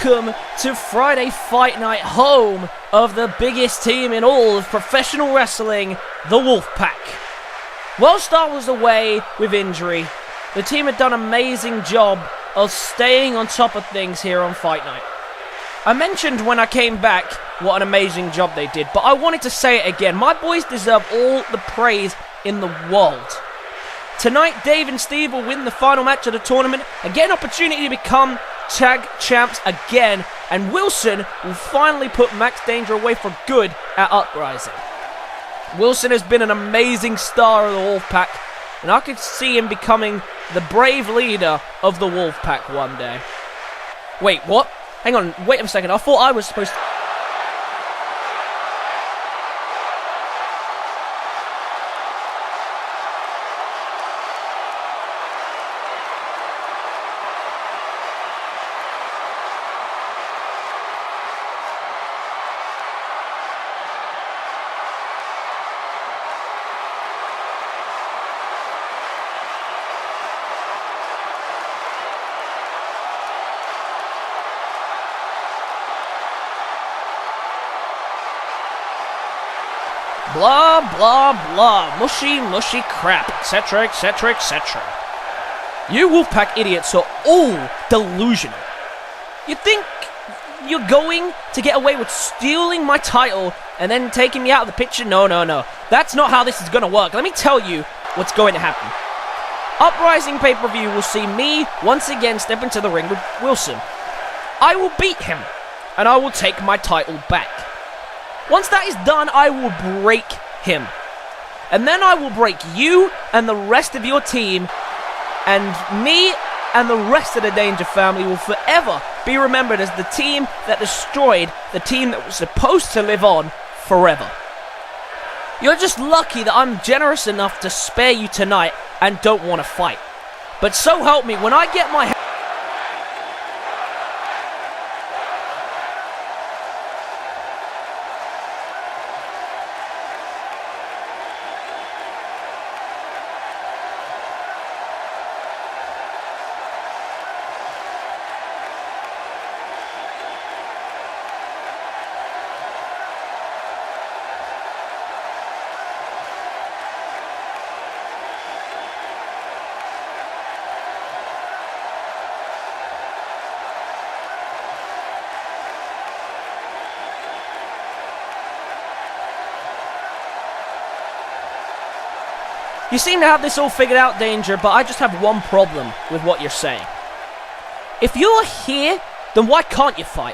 welcome to Friday Fight Night, home of the biggest team in all of professional wrestling, the Wolfpac. Whilst I was away with injury, the team had done an amazing job of staying on top of things here on Fight Night. I mentioned when I came back what an amazing job they did, but I wanted to say it again. My boys deserve all the praise in the world. Tonight, Dave and Steve will win the final match of the tournament and get an opportunity to become tag champs again, and Wilson will finally put Max Danger away for good at Uprising. Wilson has been an amazing star of the Wolfpac, and I could see him becoming the brave leader of the Wolfpac one day. Wait, what? Hang on, wait a second, I thought I was supposed to... Blah, blah, blah, mushy, mushy crap, etc., etc., etc. You Wolfpac idiots are all delusional. You think you're going to get away with stealing my title and then taking me out of the picture? No, no, no. That's not how this is going to work. Let me tell you what's going to happen. Uprising pay-per-view will see me once again step into the ring with Wilson. I will beat him, and I will take my title back. Once that is done, I will break him. And then I will break you and the rest of your team. And me and the rest of the Danger family will forever be remembered as the team that destroyed the team that was supposed to live on forever. You're just lucky that I'm generous enough to spare you tonight and don't want to fight. But so help me, when I get my... You seem to have this all figured out, Danger, but I just have one problem with what you're saying. If you're here, then why can't you fight?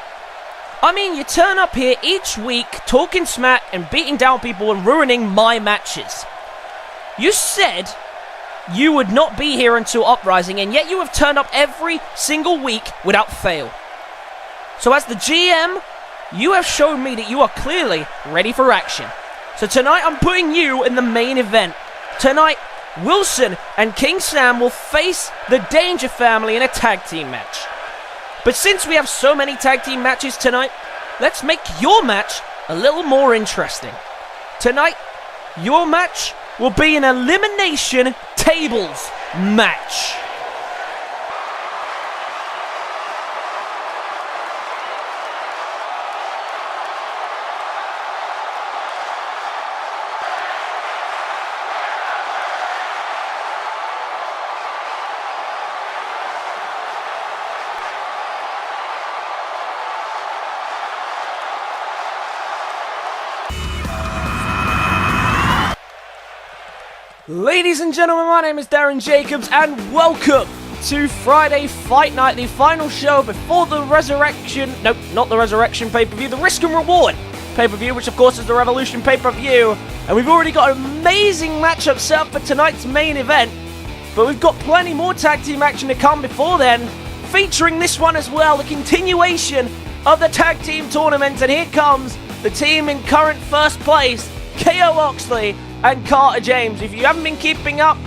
I mean, you turn up here each week, talking smack and beating down people and ruining my matches. You said you would not be here until Uprising, and yet you have turned up every single week without fail. So as the GM, you have shown me that you are clearly ready for action. So tonight I'm putting you in the main event. Tonight, Wilson and King Sam will face the Danger family in a tag team match. But since we have so many tag team matches tonight, let's make your match a little more interesting. Tonight, your match will be an elimination tables match. Ladies and gentlemen, my name is Darren Jacobs, and welcome to Friday Fight Night, the final show before the Resurrection... Nope, not the Resurrection pay-per-view, the Risk and Reward pay-per-view, which of course is the Revolution pay-per-view. And we've already got an amazing matchup set up for tonight's main event, but we've got plenty more tag team action to come before then, featuring this one as well, the continuation of the tag team tournament. And here comes the team in current first place, KO Oxley and Carter James. If you haven't been keeping up,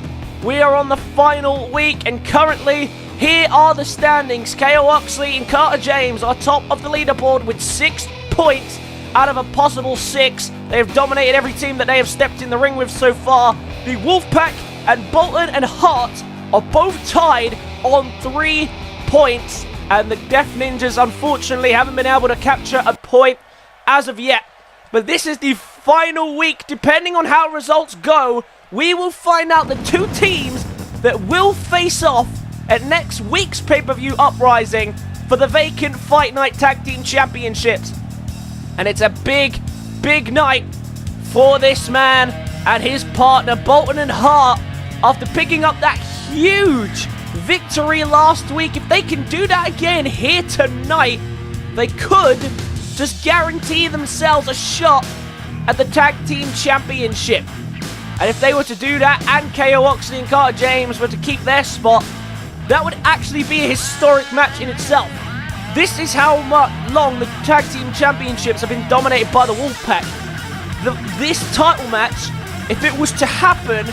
we are on the final week, and currently here are the standings. KO Oxley and Carter James are top of the leaderboard with 6 points out of a possible 6. They have dominated every team that they have stepped in the ring with so far. The Wolfpac and Bolton and Hart are both tied on 3 points. And the Death Ninjas, unfortunately, haven't been able to capture a point as of yet. But this is the final week. Depending on how results go, we will find out the two teams that will face off at next week's pay-per-view Uprising for the vacant Fight Night Tag Team Championships. And it's a big, big night for this man and his partner, Bolton Hart, after picking up that huge victory last week. If they can do that again here tonight, they could just guarantee themselves a shot at the Tag Team Championship. And if they were to do that, and KO Oxley and Carter James were to keep their spot, that would actually be a historic match in itself. This is how long the Tag Team Championships have been dominated by the Wolfpac. This title match, if it was to happen,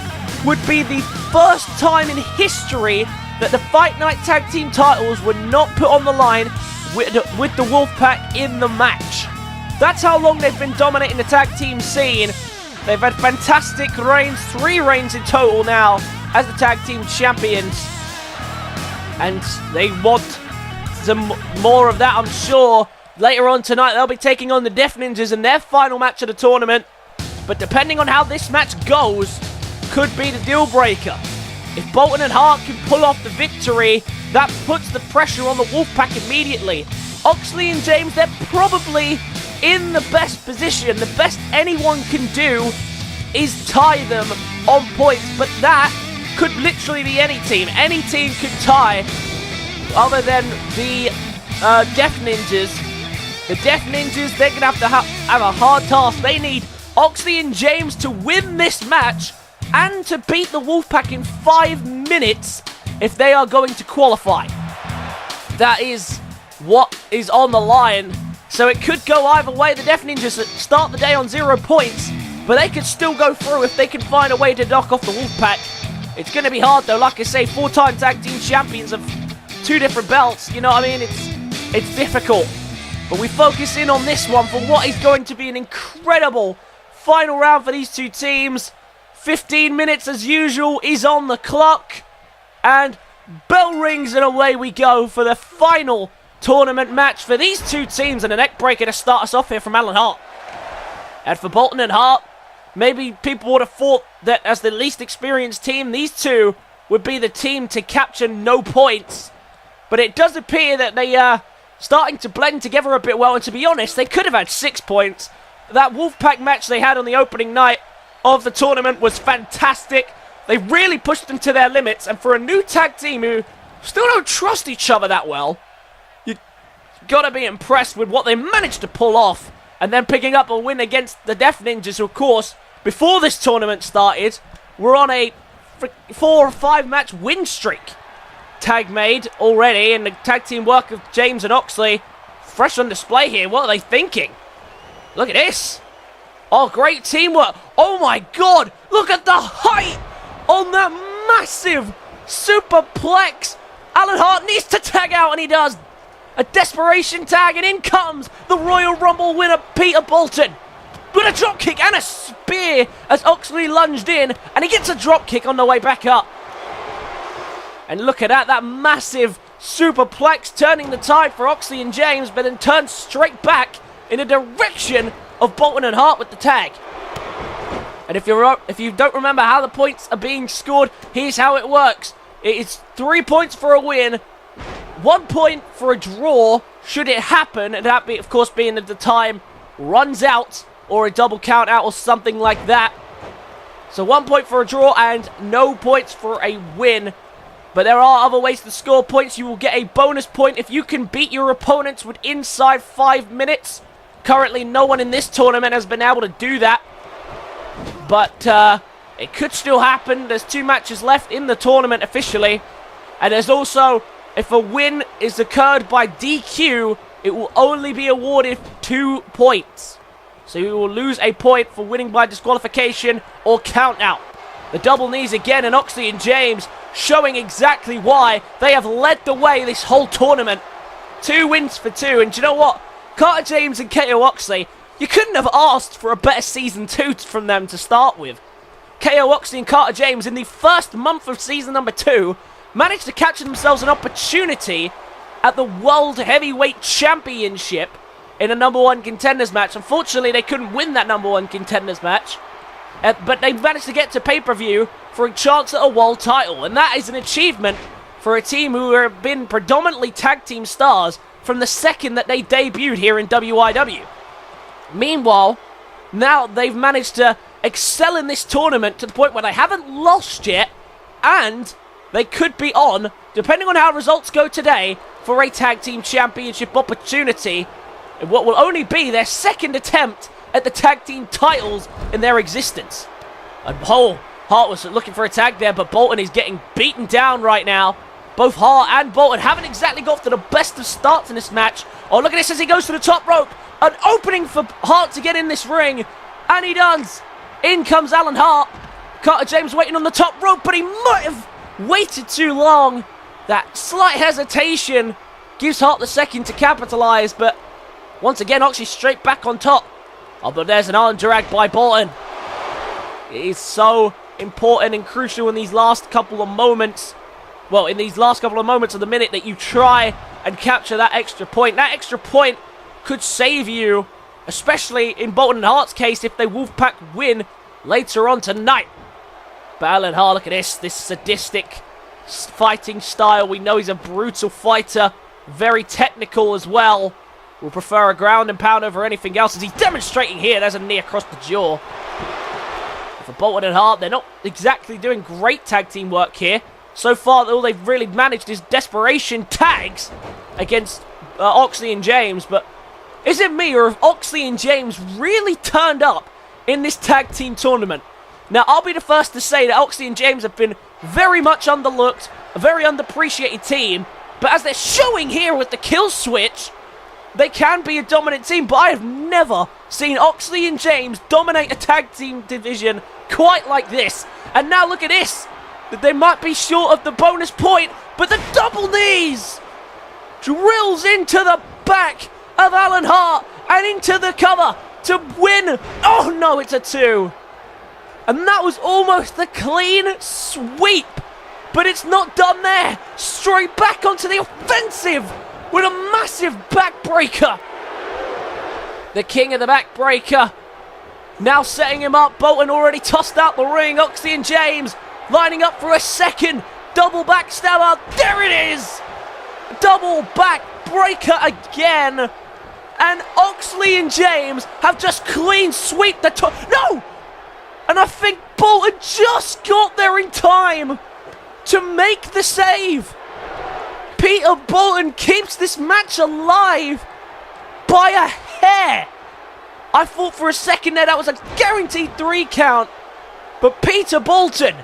would be the first time in history that the Fight Night Tag Team titles were not put on the line with the Wolfpac in the match. That's how long they've been dominating the tag team scene. They've had fantastic reigns, 3 reigns in total now as the tag team champions. And they want some more of that, I'm sure. Later on tonight, they'll be taking on the Death Ninjas in their final match of the tournament. But depending on how this match goes, could be the deal breaker. If Bolton and Hart can pull off the victory, that puts the pressure on the Wolfpac immediately. Oxley and James, they're probably in the best position. The best anyone can do is tie them on points, but that could literally be any team. Any team could tie, other than the Death Ninjas. The Death Ninjas, they're going to have a hard task. They need Oxley and James to win this match and to beat the Wolfpac in 5 minutes if they are going to qualify. That is what is on the line. So it could go either way. The Death Ninjas start the day on 0 points, but they could still go through if they can find a way to knock off the Wolfpac. It's going to be hard though. Like I say, 4-time tag team champions of 2 different belts. You know what I mean? It's difficult. But we focus in on this one for what is going to be an incredible final round for these 2 teams. 15 minutes as usual is on the clock. And bell rings and away we go for the final tournament match for these 2 teams, and a neck breaker to start us off here from Alan Hart. And for Bolton and Hart, maybe people would have thought that as the least experienced team, these 2 would be the team to capture no points. But it does appear that they are starting to blend together a bit well, and to be honest, they could have had 6 points. That Wolfpac match they had on the opening night of the tournament was fantastic. They really pushed them to their limits, and for a new tag team who still don't trust each other that well, you gotta be impressed with what they managed to pull off, and then picking up a win against the Death Ninjas, who of course, before this tournament started, were on a 4 or 5 match win streak. Tag made already, and the tag team work of James and Oxley fresh on display here. What are they thinking? Look at this. Oh, great teamwork. Oh my god, look at the height on that massive superplex. Alan Hart needs to tag out, and he does. A desperation tag, and in comes the Royal Rumble winner, Peter Bolton, with a dropkick and a spear as Oxley lunged in, and he gets a dropkick on the way back up. And look at that massive superplex turning the tide for Oxley and James, but then turns straight back in the direction of Bolton and Hart with the tag. And if you don't remember how the points are being scored, here's how it works. It is 3 points for a win, 1 point for a draw, should it happen, and that be, of course, being that the time runs out, or a double count out, or something like that. So 1 point for a draw, and no points for a win. But there are other ways to score points. You will get a bonus point if you can beat your opponents with inside 5 minutes. Currently, no one in this tournament has been able to do that. But it could still happen. There's 2 matches left in the tournament officially. And there's also, if a win is occurred by DQ, it will only be awarded 2 points. So you will lose a point for winning by disqualification or count out. The double knees again, and Oxley and James showing exactly why they have led the way this whole tournament. 2 wins for 2, and do you know what? Carter James and KO Oxley, you couldn't have asked for a better Season 2 from them to start with. KO Oxley and Carter James, in the first month of Season number 2, managed to capture themselves an opportunity at the World Heavyweight Championship in a number one contenders match. Unfortunately, they couldn't win that number one contenders match, but they managed to get to pay-per-view for a chance at a world title, and that is an achievement for a team who have been predominantly tag team stars from the second that they debuted here in WIW. Meanwhile, now they've managed to excel in this tournament to the point where they haven't lost yet, and they could be on, depending on how results go today, for a tag team championship opportunity in what will only be their second attempt at the tag team titles in their existence. And Hart was looking for a tag there, but Bolton is getting beaten down right now. Both Hart and Bolton haven't exactly got to the best of starts in this match. Oh, look at this as he goes to the top rope. An opening for Hart to get in this ring, and he does. In comes Alan Hart. Carter James waiting on the top rope, but he might have waited too long. That slight hesitation gives Hart the second to capitalize, but once again, Oxley straight back on top. Oh, but there's an arm drag by Bolton. It is so important and crucial in these last couple of moments. Well, in these last couple of moments of the minute that you try and capture that extra point. That extra point could save you, especially in Bolton and Hart's case, if they Wolfpack win later on tonight. But Alan Hart, look at this sadistic fighting style. We know he's a brutal fighter, very technical as well. Will prefer a ground and pound over anything else, as he's demonstrating here. There's a knee across the jaw. For Bolton and Hart, they're not exactly doing great tag team work here. So far, all they've really managed is desperation tags against Oxley and James. But is it me, or have Oxley and James really turned up in this tag team tournament? Now, I'll be the first to say that Oxley and James have been very much underlooked, a very underappreciated team. But as they're showing here with the kill switch, they can be a dominant team. But I have never seen Oxley and James dominate a tag team division quite like this. And now look at this. They might be short of the bonus point, but the double knees drills into the back of Alan Hart and into the cover to win. Oh no, it's a 2. And that was almost a clean sweep, but it's not done there. Straight back onto the offensive with a massive backbreaker. The king of the backbreaker now setting him up. Bolton already tossed out the ring. Oxley and James lining up for a second double backstabber. There it is! Double backbreaker again. And Oxley and James have just clean sweep the top. No! And I think Bolton just got there in time to make the save. Peter Bolton keeps this match alive by a hair. I thought for a second there that was a guaranteed 3 count. But Peter Bolton,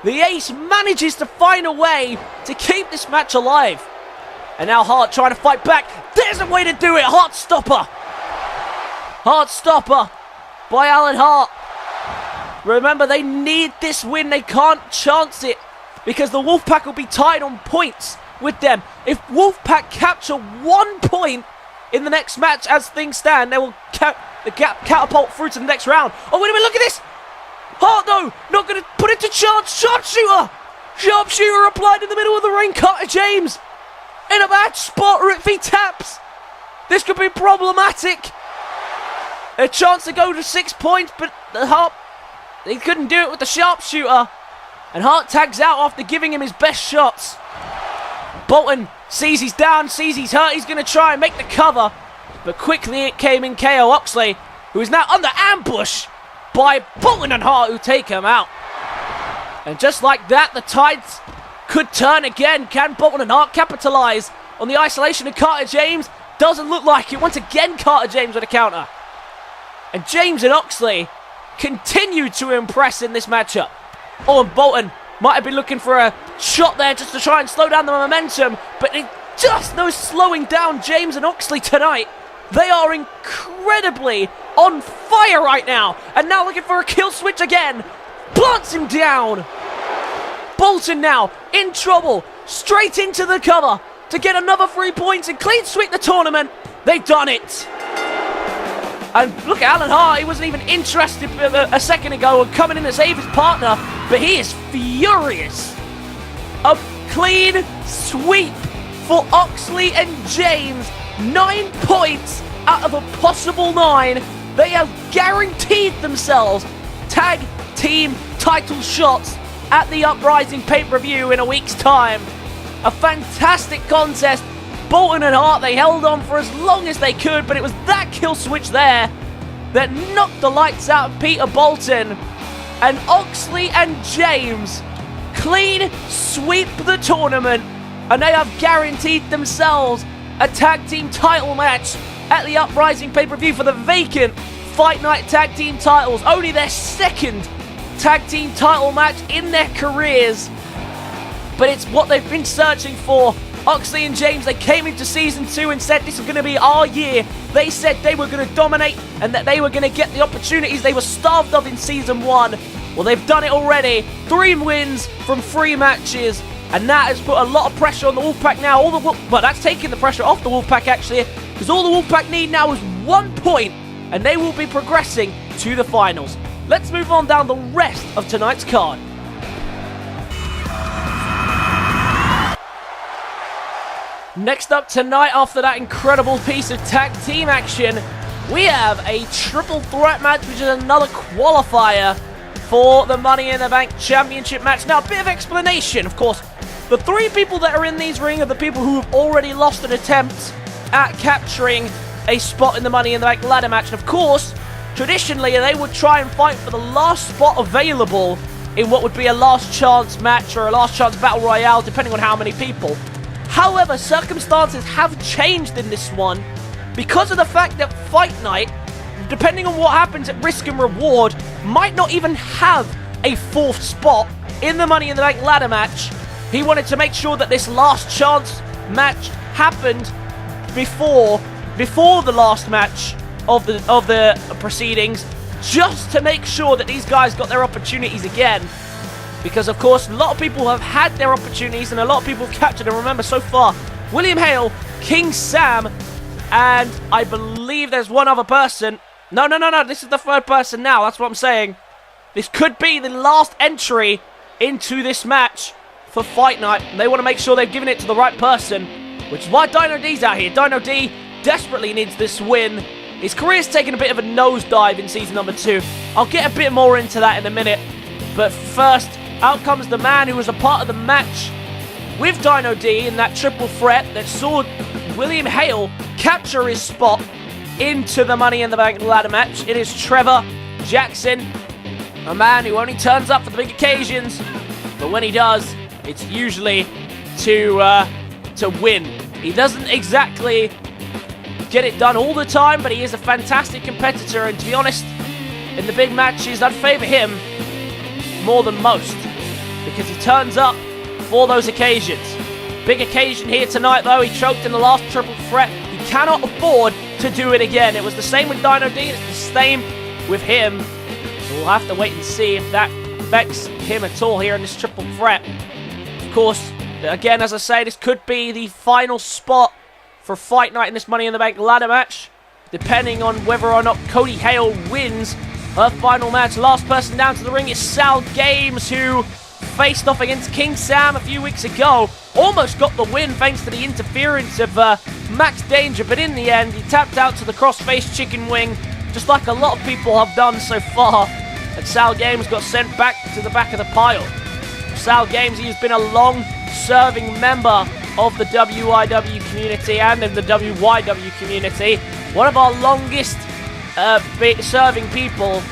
the ace, manages to find a way to keep this match alive. And now Hart trying to fight back. There's a way to do it. Heart stopper. Heart stopper by Alan Hart. Remember, they need this win. They can't chance it because the Wolfpack will be tied on points with them. If Wolfpack capture 1 point in the next match as things stand, they will catapult through to the next round. Oh, wait a minute, look at this. Hart, though, not going to put it to chance. Sharpshooter. Sharpshooter applied in the middle of the ring. Carter James in a bad spot, or if he taps, this could be problematic. A chance to go to 6 points, but the Hart, he couldn't do it with the sharpshooter. And Hart tags out after giving him his best shots. Bolton sees he's down, sees he's hurt. He's going to try and make the cover. But quickly it came in KO Oxley, who is now under ambush by Bolton and Hart, who take him out. And just like that, the tides could turn again. Can Bolton and Hart capitalize on the isolation of Carter James? Doesn't look like it. Once again, Carter James with a counter. And James and Oxley continue to impress in this matchup. Oh, and Bolton might have been looking for a shot there just to try and slow down the momentum, but it just no slowing down James and Oxley tonight. They are incredibly on fire right now. And now looking for a kill switch again. Plants him down. Bolton now in trouble. Straight into the cover to get another 3 points and clean sweep the tournament. They've done it. And look at Alan Hart. He wasn't even interested a second ago in coming in to save his partner, but he is furious. A clean sweep for Oxley and James. 9 points out of a possible 9. They have guaranteed themselves tag team title shots at the Uprising pay-per-view in a week's time. A fantastic contest. Bolton and Hart, they held on for as long as they could, but it was that kill switch there that knocked the lights out of Peter Bolton. And Oxley and James clean sweep the tournament, and they have guaranteed themselves a tag team title match at the Uprising pay-per-view for the vacant Fight Night tag team titles. Only their second tag team title match in their careers, but it's what they've been searching for. Oxley and James, they came into Season 2 and said this is going to be our year. They said they were going to dominate and that they were going to get the opportunities they were starved of in Season 1. Well, they've done it already. 3 wins from 3 matches, and that has put a lot of pressure on the Wolfpack now. Well, that's taking the pressure off the Wolfpack, actually, because all the Wolfpack need now is 1 point, and they will be progressing to the finals. Let's move on down the rest of tonight's card. Next up tonight, after that incredible piece of tag team action, we have a triple threat match, which is another qualifier for the Money in the Bank Championship match. Now, a bit of explanation, of course. The 3 people that are in these rings are the people who have already lost an attempt at capturing a spot in the Money in the Bank ladder match. And of course, traditionally, they would try and fight for the last spot available in what would be a last chance match or a last chance battle royale, depending on how many people. However, circumstances have changed in this one because of the fact that Fight Night, depending on what happens at risk and reward, might not even have a 4th spot in the Money in the Bank ladder match. He wanted to make sure that this last chance match happened before the last match of the proceedings, just to make sure that these guys got their opportunities again. Because, of course, a lot of people have had their opportunities and a lot of people have captured them. Remember, so far, William Hale, King Sam, and I believe there's one other person. No, this is the 3rd person now. That's what I'm saying. This could be the last entry into this match for Fight Night. And they want to make sure they've given it to the right person, which is why Dino D's out here. Dino D desperately needs this win. His career's taken a bit of a nosedive in Season number 2. I'll get a bit more into that in a minute. But first, out comes the man who was a part of the match with Dino D in that triple threat that saw William Hale capture his spot into the Money in the Bank ladder match. It is Trevor Jackson, a man who only turns up for the big occasions, but when he does, it's usually to win. He doesn't exactly get it done all the time, but he is a fantastic competitor, and to be honest, in the big matches, I'd favour him more than most, because he turns up for those occasions. Big occasion here tonight, though. He choked in the last triple threat. He cannot afford to do it again. It was the same with Dino D, it's the same with him. So we'll have to wait and see if that affects him at all here in this triple threat. Of course, again, as I say, this could be the final spot for Fight Night in this Money in the Bank ladder match, depending on whether or not Cody Hale wins her final match. Last person down to the ring is SaLgames, who faced off against King Sam a few weeks ago. Almost got the win thanks to the interference of Max Danger, but in the end, he tapped out to the cross-face chicken wing, just like a lot of people have done so far. And SaLgames got sent back to the back of the pile. SaLgames, he has been a long-serving member of the WIW community and of the WYW community. One of our longest serving people.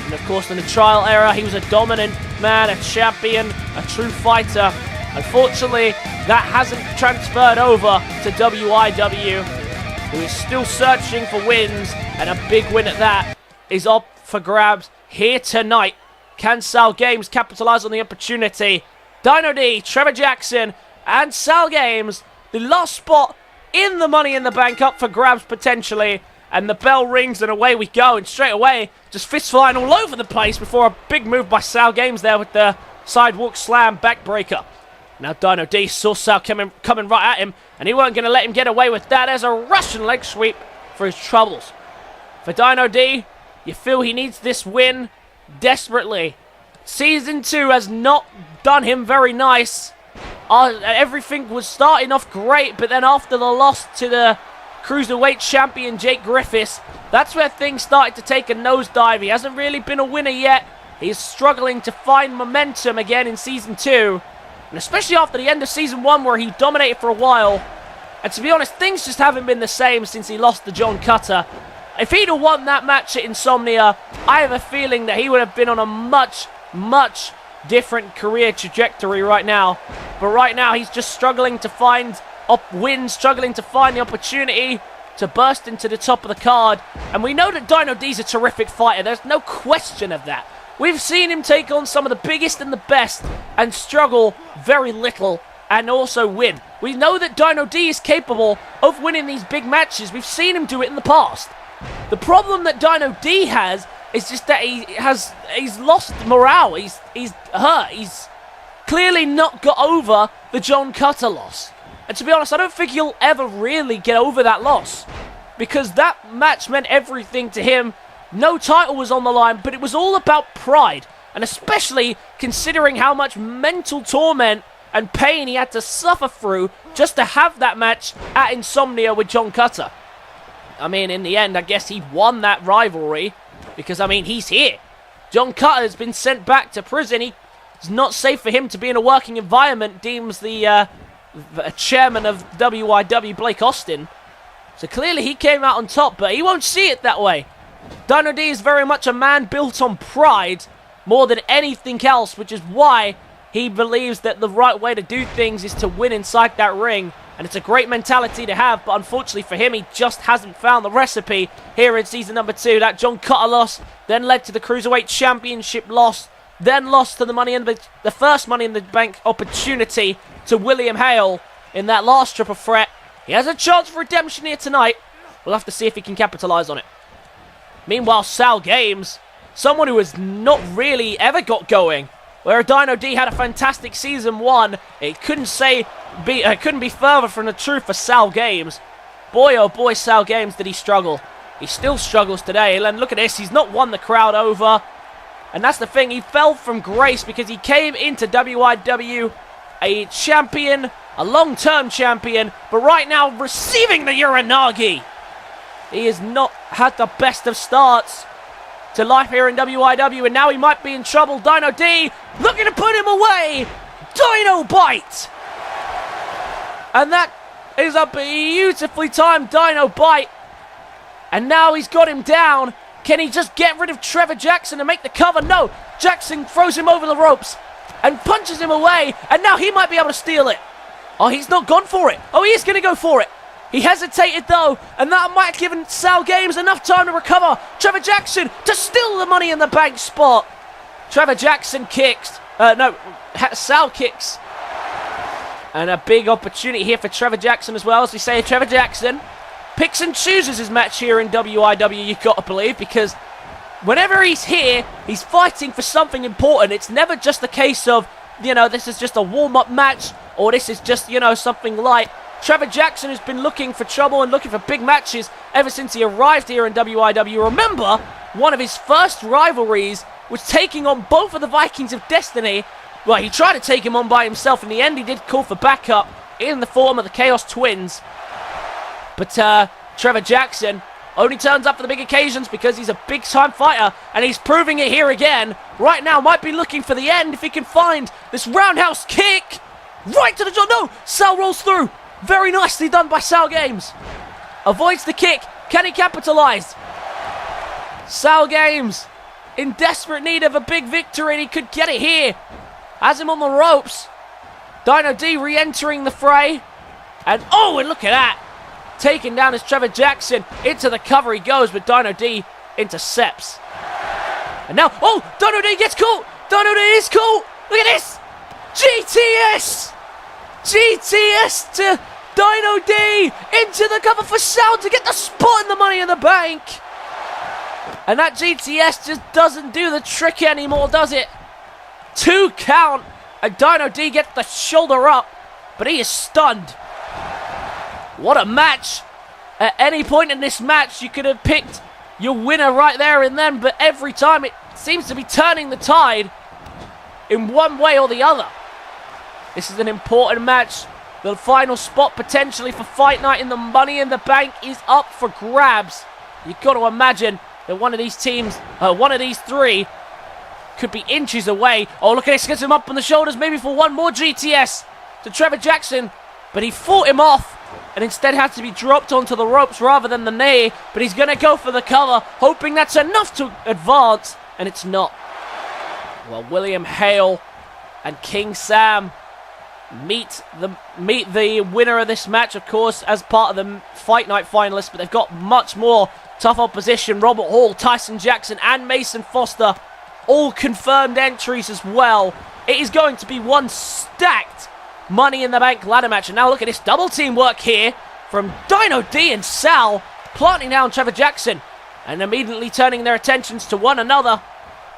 And of course, in the trial era, he was a dominant man, a champion, a true fighter. Unfortunately, that hasn't transferred over to WIW, who is still searching for wins, and a big win at that is up for grabs here tonight. Can SaLgames capitalize on the opportunity? Dino D, Trevor Jackson, and SaLgames, the last spot in the Money in the Bank up for grabs potentially. And the bell rings and away we go. And straight away, just fist flying all over the place before a big move by SaLgames there with the sidewalk slam backbreaker. Now Dino D saw Sal coming right at him, and he weren't going to let him get away with that. There's a Russian leg sweep for his troubles. For Dino D, you feel he needs this win desperately. Season 2 has not done him very nice. everything was starting off great, but then after the loss to the Cruiserweight champion Jake Griffiths, that's where things started to take a nosedive. He hasn't really been a winner yet. He's struggling to find momentum again in Season 2, and especially after the end of Season 1 where he dominated for a while. And to be honest, things just haven't been the same since he lost to John Cutter. If he'd have won that match at Insomnia, I have a feeling that he would have been on a much, much different career trajectory right now. But right now, he's just struggling to find wins, struggling to find the opportunity to burst into the top of the card. And we know that Dino D's a terrific fighter. There's no question of that. We've seen him take on some of the biggest and the best and struggle very little and also win. We know that Dino D is capable of winning these big matches. We've seen him do it in the past. The problem that Dino D has is just that he's lost morale. He's hurt. He's clearly not got over the John Cutter loss. And to be honest, I don't think he'll ever really get over that loss, because that match meant everything to him. No title was on the line, but it was all about pride, and especially considering how much mental torment and pain he had to suffer through just to have that match at Insomnia with John Cutter. I mean, in the end, I guess he won that rivalry, because, I mean, he's here. John Cutter has been sent back to prison. It's not safe for him to be in a working environment, deems the chairman of WYW, Blake Austin. So clearly he came out on top, but he won't see it that way. Dino D is very much a man built on pride more than anything else, which is why he believes that the right way to do things is to win inside that ring. And it's a great mentality to have, but unfortunately for him, he just hasn't found the recipe here in Season number 2. That John Cutter loss then led to the Cruiserweight Championship loss, then lost to the first Money in the Bank opportunity to William Hale in that last triple threat. He has a chance for redemption here tonight. We'll have to see if he can capitalize on it. Meanwhile, SaLgames, someone who has not really ever got going. Where Dino D had a fantastic Season 1, it couldn't be further from the truth for SaLgames. Boy, oh boy, SaLgames did he struggle. He still struggles today. And look at this, he's not won the crowd over. And that's the thing, he fell from grace because he came into WYW a champion, a long-term champion, but right now receiving the Uranagi. He has not had the best of starts to life here in WYW, and now he might be in trouble. Dino D looking to put him away. Dino Bite. And that is a beautifully timed Dino Bite. And now he's got him down. Can he just get rid of Trevor Jackson and make the cover? No. Jackson throws him over the ropes and punches him away, and now he might be able to steal it. Oh, he's not gone for it. Oh, he is going to go for it. He hesitated though, and that might have given SaLgames enough time to recover. Trevor Jackson to steal the Money in the Bank spot. Trevor Jackson kicks. Sal kicks. And a big opportunity here for Trevor Jackson as well. As we say, Trevor Jackson picks and chooses his match here in WIW, you've got to believe, because whenever he's here, he's fighting for something important. It's never just a case of, this is just a warm-up match, or this is just, something light. Trevor Jackson has been looking for trouble and looking for big matches ever since he arrived here in WIW. Remember, one of his first rivalries was taking on both of the Vikings of Destiny. Well, he tried to take him on by himself. In the end, he did call for backup in the form of the Chaos Twins. But Trevor Jackson only turns up for the big occasions because he's a big-time fighter, and he's proving it here again. Right now, might be looking for the end if he can find this roundhouse kick. Right to the jaw. No, Sal rolls through. Very nicely done by SaLgames. Avoids the kick. Can he capitalize? SaLgames in desperate need of a big victory, and he could get it here. Has him on the ropes. Dino D re-entering the fray. And look at that. Taken down as Trevor Jackson. Into the cover he goes, but Dino D intercepts. And now, Dino D gets caught. Dino D is caught. Look at this. GTS. GTS to Dino D into the cover for Sal to get the spot in the Money in the Bank. And that GTS just doesn't do the trick anymore, does it? 2 count, and Dino D gets the shoulder up, but he is stunned. What a match. At any point in this match, you could have picked your winner right there and then, but every time it seems to be turning the tide in one way or the other. This is an important match. The final spot potentially for Fight Night in the Money in the Bank is up for grabs. You've got to imagine that one of these teams, one of these three, could be inches away. Oh, look at this. Gets him up on the shoulders, maybe for one more GTS to Trevor Jackson. But he fought him off and instead had to be dropped onto the ropes rather than the knee. But he's going to go for the cover, hoping that's enough to advance. And it's not. Well, William Hale and King Sam meet the winner of this match, of course, as part of the Fight Night finalists. But they've got much more tough opposition. Robert Hall, Tyson Jackson, and Mason Foster, all confirmed entries as well. It is going to be one stacked Money in the Bank ladder match. And now look at this double team work here from Dino D and Sal, planting down Trevor Jackson and immediately turning their attentions to one another.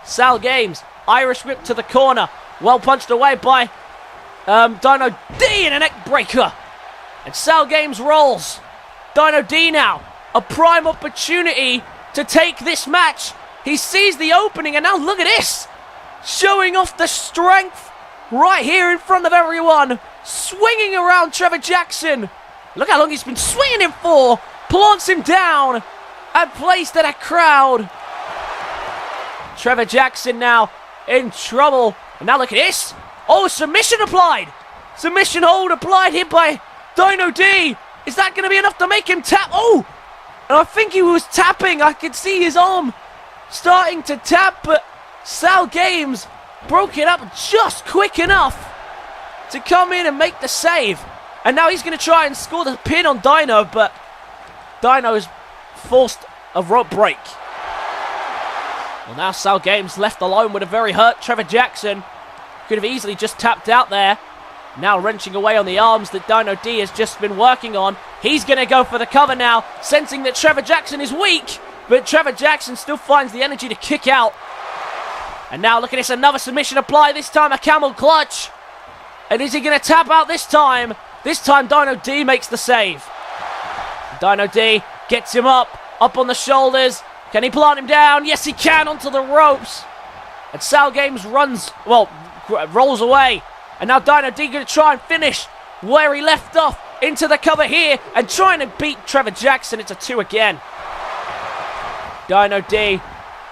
SaLgames, Irish whip to the corner, well punched away by Dino D in a neck breaker. And SaLgames rolls. Dino D now, a prime opportunity to take this match. He sees the opening, and now look at this. Showing off the strength right here in front of everyone. Swinging around Trevor Jackson. Look how long he's been swinging him for. Plants him down and placed at a crowd. Trevor Jackson now in trouble. And now look at this. Oh, submission applied. Submission hold applied here by Dino D. Is that going to be enough to make him tap? Oh, and I think he was tapping. I could see his arm starting to tap, but SaLgames broke it up just quick enough to come in and make the save. And now he's going to try and score the pin on Dino, but Dino's forced a rope break. Well, now SaLgames left alone with a very hurt Trevor Jackson. Could have easily just tapped out there. Now wrenching away on the arms that Dino D has just been working on. He's going to go for the cover now, sensing that Trevor Jackson is weak. But Trevor Jackson still finds the energy to kick out. And now look at this, another submission apply, this time a camel clutch. And is he going to tap out this time? This time Dino D makes the save. Dino D gets him up on the shoulders. Can he plant him down? Yes, he can, onto the ropes. And SaLgames rolls away. And now Dino D going to try and finish where he left off, into the cover here, and trying to beat Trevor Jackson. It's a 2 again. Dino D,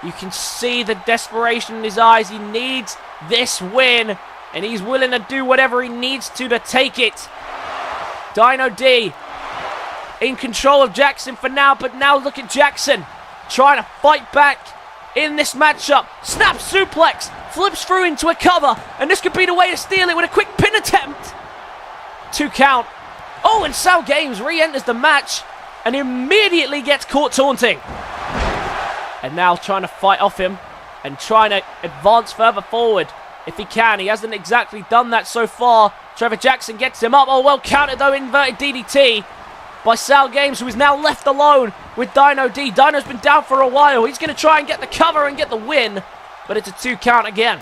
you can see the desperation in his eyes. He needs this win, and he's willing to do whatever he needs to take it. Dino D in control of Jackson for now, but now look at Jackson trying to fight back in this matchup. Snap suplex, flips through into a cover, and this could be the way to steal it with a quick pin attempt. 2 count. Oh, and SaLgames re-enters the match and immediately gets caught taunting. And now trying to fight off him and trying to advance further forward if he can. He hasn't exactly done that so far. Trevor Jackson gets him up. Oh, well countered though, inverted DDT by SaLgames, who is now left alone with Dino D. Dino's been down for a while. He's going to try and get the cover and get the win, but it's a 2 count again.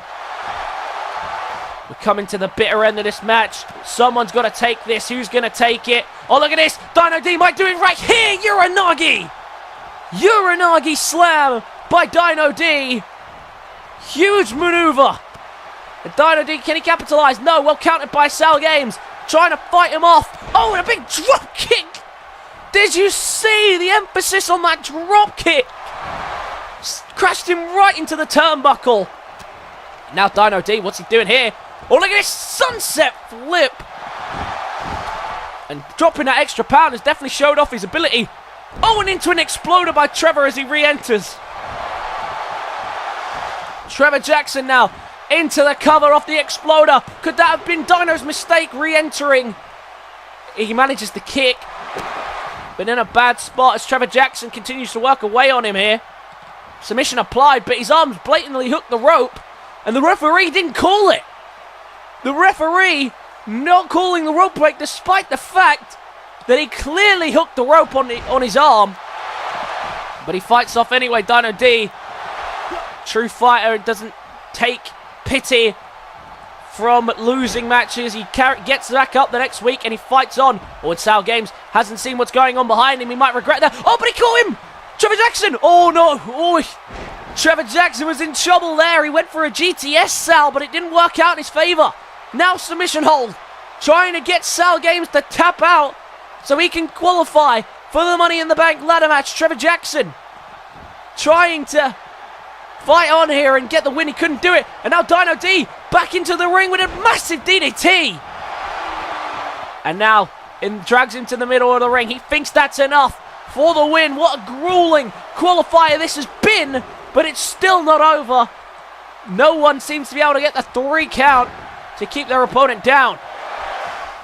We're coming to the bitter end of this match. Someone's got to take this. Who's going to take it? Oh, look at this. Dino D might do it right here. Uranagi. Uranagi slam by Dino D. Huge maneuver. And Dino D, can he capitalize? No, well countered by SaLgames. Trying to fight him off. Oh, and a big drop kick. Did you see the emphasis on that drop kick? Crashed him right into the turnbuckle. Now Dino D, what's he doing here? Oh, look at this sunset flip. And dropping that extra pound has definitely showed off his ability. Oh, and into an exploder by Trevor as he re-enters. Trevor Jackson now into the cover off the exploder. Could that have been Dino's mistake re-entering? He manages the kick, but in a bad spot as Trevor Jackson continues to work away on him here. Submission applied, but his arms blatantly hooked the rope, and the referee didn't call it. The referee not calling the rope break despite the fact that he clearly hooked the rope on his arm. But he fights off anyway, Dino D. True fighter, doesn't take pity from losing matches. He gets back up the next week and he fights on. Or SaLgames hasn't seen what's going on behind him. He might regret that. Oh, but he caught him! Trevor Jackson! Oh, no! Oh, Trevor Jackson was in trouble there. He went for a GTS, Sal, but it didn't work out in his favour. Now submission hold. Trying to get SaLgames to tap out so he can qualify for the Money in the Bank ladder match. Trevor Jackson trying to fight on here and get the win. He couldn't do it. And now Dino D back into the ring with a massive DDT. And now drags him to the middle of the ring. He thinks that's enough for the win. What a grueling qualifier this has been, but it's still not over. No one seems to be able to get the 3 count to keep their opponent down.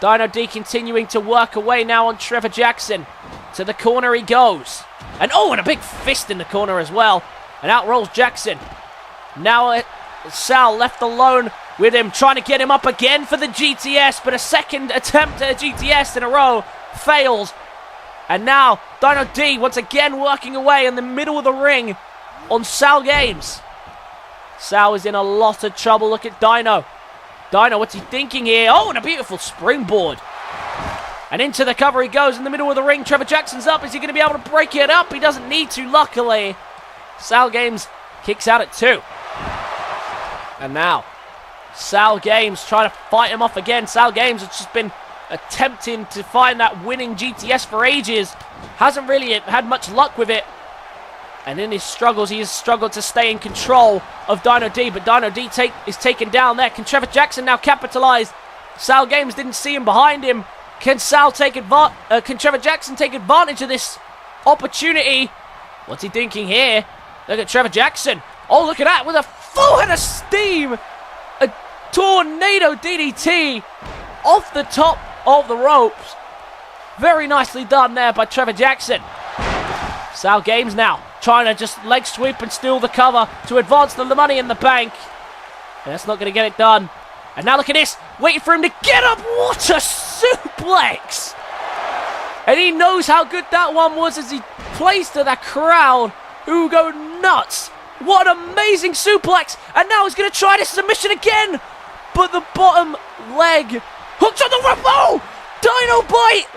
Dino D continuing to work away now on Trevor Jackson. To the corner he goes. And and a big fist in the corner as well. And out rolls Jackson. Now Sal left alone with him, trying to get him up again for the GTS, but a second attempt at a GTS in a row fails. And now Dino D once again working away in the middle of the ring on SaLgames. Sal is in a lot of trouble. Look at Dino. Dino, what's he thinking here? And a beautiful springboard. And into the cover he goes in the middle of the ring. Trevor Jackson's up. Is he going to be able to break it up? He doesn't need to, luckily. SaLgames kicks out at 2. And now SaLgames trying to fight him off again. SaLgames has just been attempting to find that winning GTS for ages. Hasn't really had much luck with it. And in his struggles, he has struggled to stay in control of Dino D. But Dino D is taken down there. Can Trevor Jackson now capitalize? SaLgames didn't see him behind him. Can Trevor Jackson take advantage of this opportunity? What's he thinking here? Look at Trevor Jackson. Look at that with a full head of steam. A tornado DDT off the top of the ropes. Very nicely done there by Trevor Jackson. SaLgames now trying to just leg sweep and steal the cover to advance the Money in the Bank. And that's not going to get it done. And now look at this. Waiting for him to get up. What a suplex. And he knows how good that one was as he plays to the crowd who go nuts. What an amazing suplex. And now he's going to try this submission again. But the bottom leg hooks on the rope. Dino bite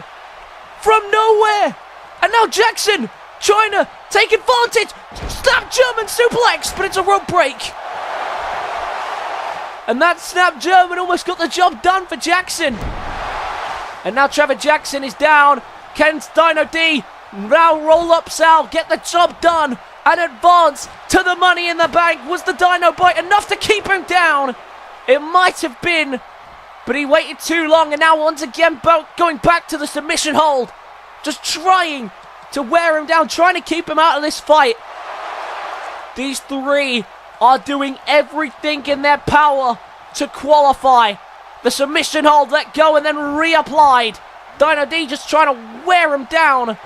from nowhere. And now Jackson trying to take advantage. Snap German suplex, but it's a rope break. And that snap German almost got the job done for Jackson. And now Trevor Jackson is down. Can Dino D now roll up Sal, get the job done, and advance to the Money in the Bank? Was the Dino bite enough to keep him down? It might have been, but he waited too long. And now once again going back to the submission hold. Just trying to wear him down, trying to keep him out of this fight. These 3 are doing everything in their power to qualify. The submission hold let go and then reapplied. Dino D just trying to wear him down.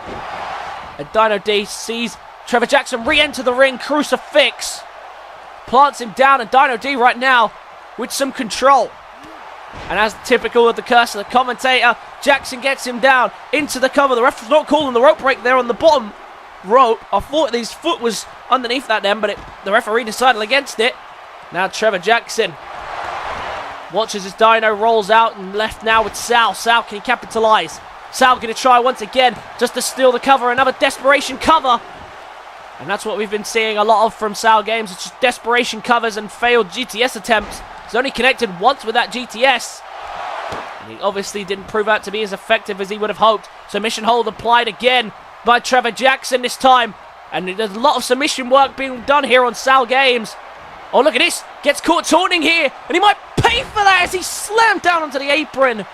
And Dino D sees Trevor Jackson re-enter the ring, crucifix. Plants him down, and Dino D right now with some control. And as typical of the curse of the commentator, Jackson gets him down into the cover. The referee's not calling the rope break there on the bottom rope. I thought his foot was underneath that then, but the referee decided against it. Now Trevor Jackson watches as Dino rolls out and left now with Sal. Sal, can he capitalize? Sal going to try once again just to steal the cover. Another desperation cover. And that's what we've been seeing a lot of from SaLgames. It's just desperation covers and failed GTS attempts. He's only connected once with that GTS. And he obviously didn't prove out to be as effective as he would have hoped. Submission hold applied again by Trevor Jackson this time. And there's a lot of submission work being done here on SaLgames. Look at this. Gets caught taunting here. And he might pay for that as he slammed down onto the apron.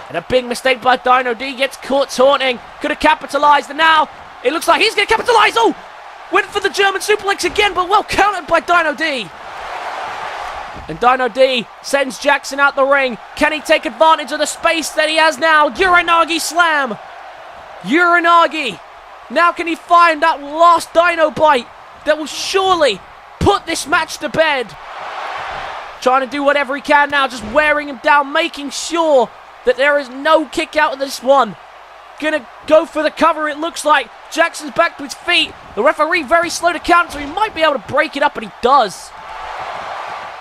And a big mistake by Dino D. Gets caught taunting. Could have capitalized. And now it looks like he's going to capitalize. Went for the German suplex again, but well countered by Dino D. And Dino D sends Jackson out the ring. Can he take advantage of the space that he has now? Uranagi slam. Uranagi. Now can he find that last Dino bite that will surely put this match to bed? Trying to do whatever he can now, just wearing him down, making sure that there is no kick out of this one. Gonna go for the cover, it looks like. Jackson's back to his feet. The referee very slow to count, so he might be able to break it up, and he does.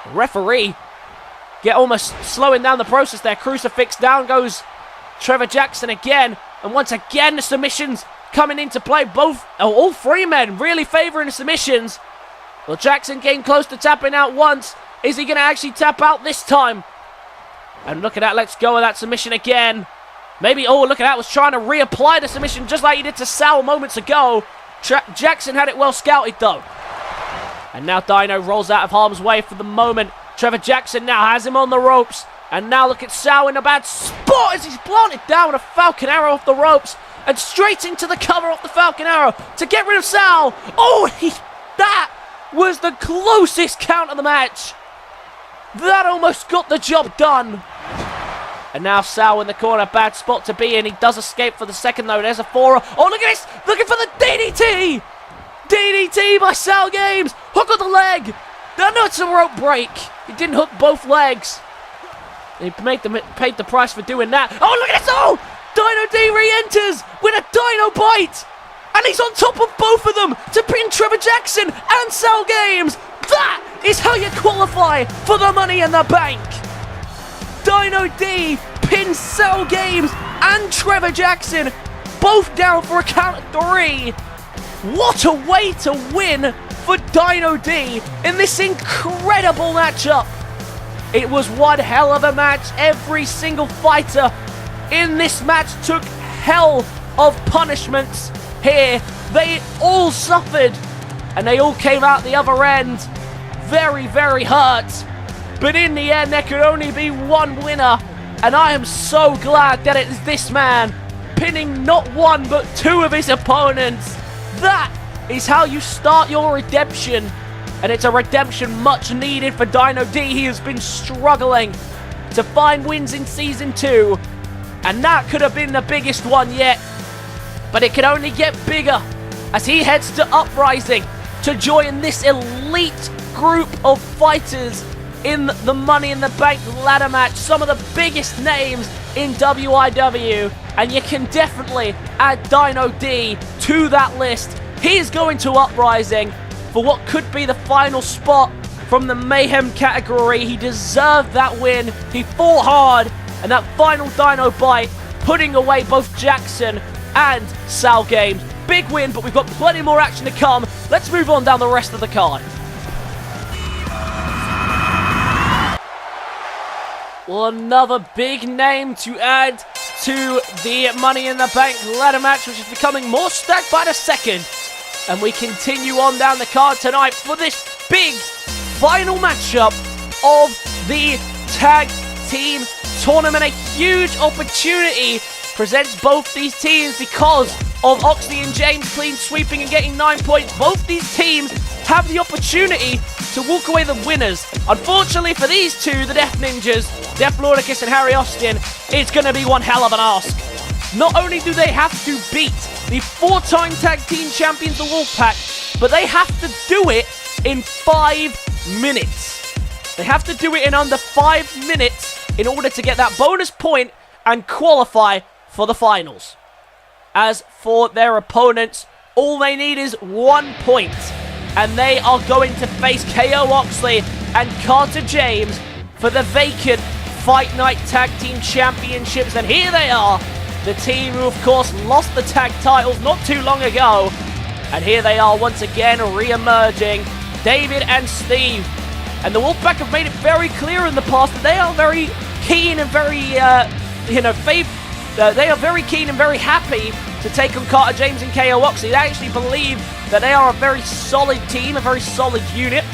The referee almost slowing down the process there. Crucifix down goes Trevor Jackson again. And once again, the submissions coming into play. All 3 men really favouring the submissions. Well, Jackson came close to tapping out once. Is he going to actually tap out this time? And look at that, let's go with that submission again. Maybe, oh, look at that, was trying to reapply the submission just like he did to Sal moments ago. Jackson had it well scouted, though. And now Dino rolls out of harm's way for the moment. Trevor Jackson now has him on the ropes. And now look at Sal in a bad spot as he's planted down a Falcon Arrow off the ropes. And straight into the cover off the Falcon Arrow to get rid of Sal. Oh, that was the closest count of the match. That almost got the job done. And now Sal in the corner, bad spot to be in. He does escape for the second though. There's a 4. Oh, look at this, looking for the DDT. DDT by SaLgames. Hook on the leg. No, it's a rope break. He didn't hook both legs. He paid the price for doing that. Oh, look at this. Oh, Dino D re-enters with a Dino Bite. And he's on top of both of them to pin Trevor Jackson and SaLgames. That is how you qualify for the Money in the Bank. Dino D pins SaLgames and Trevor Jackson, both down for a count of 3. What a way to win for Dino D in this incredible matchup. It was one hell of a match. Every single fighter in this match took hell of punishments here. They all suffered and they all came out the other end very, very hurt. But in the end, there could only be one winner. And I am so glad that it is this man, pinning not one but 2 of his opponents. That is how you start your redemption. And it's a redemption much needed for Dino D. He has been struggling to find wins in Season 2. And that could have been the biggest one yet. But it can only get bigger as he heads to Uprising to join this elite group of fighters in the Money in the Bank ladder match. Some of the biggest names in WIW. And you can definitely add Dino D to that list. He is going to Uprising for what could be the final spot from the Mayhem category. He deserved that win. He fought hard. And that final Dino Bite, putting away both Jackson and SaLgames. Big win, but we've got plenty more action to come. Let's move on down the rest of the card. Well, another big name to add to the Money in the Bank ladder match, which is becoming more stacked by the second. And we continue on down the card tonight for this big final matchup of the Tag Team Tournament. A huge opportunity presents both these teams because of Oxley and James clean sweeping and getting 9 points. Both these teams have the opportunity to walk away the winners. Unfortunately for these two, the Death Ninjas, Def Lordicus and Harry Austin, it's going to be one hell of an ask. Not only do they have to beat the 4-time tag team champions, the Wolfpac, but they have to do it in 5 minutes. They have to do it in under 5 minutes in order to get that bonus point and qualify for the finals. As for their opponents, all they need is 1 point. And they are going to face KO Oxley and Carter James for the vacant Fight Night Tag Team Championships. And here they are, the team who, of course, lost the tag titles not too long ago. And here they are once again re-emerging, David and Steve. And the Wolfpac have made it very clear in the past that they are very keen and very, they are very keen and very happy to take on Carter James and KO Oxley. They actually believe that they are a very solid team, a very solid unit.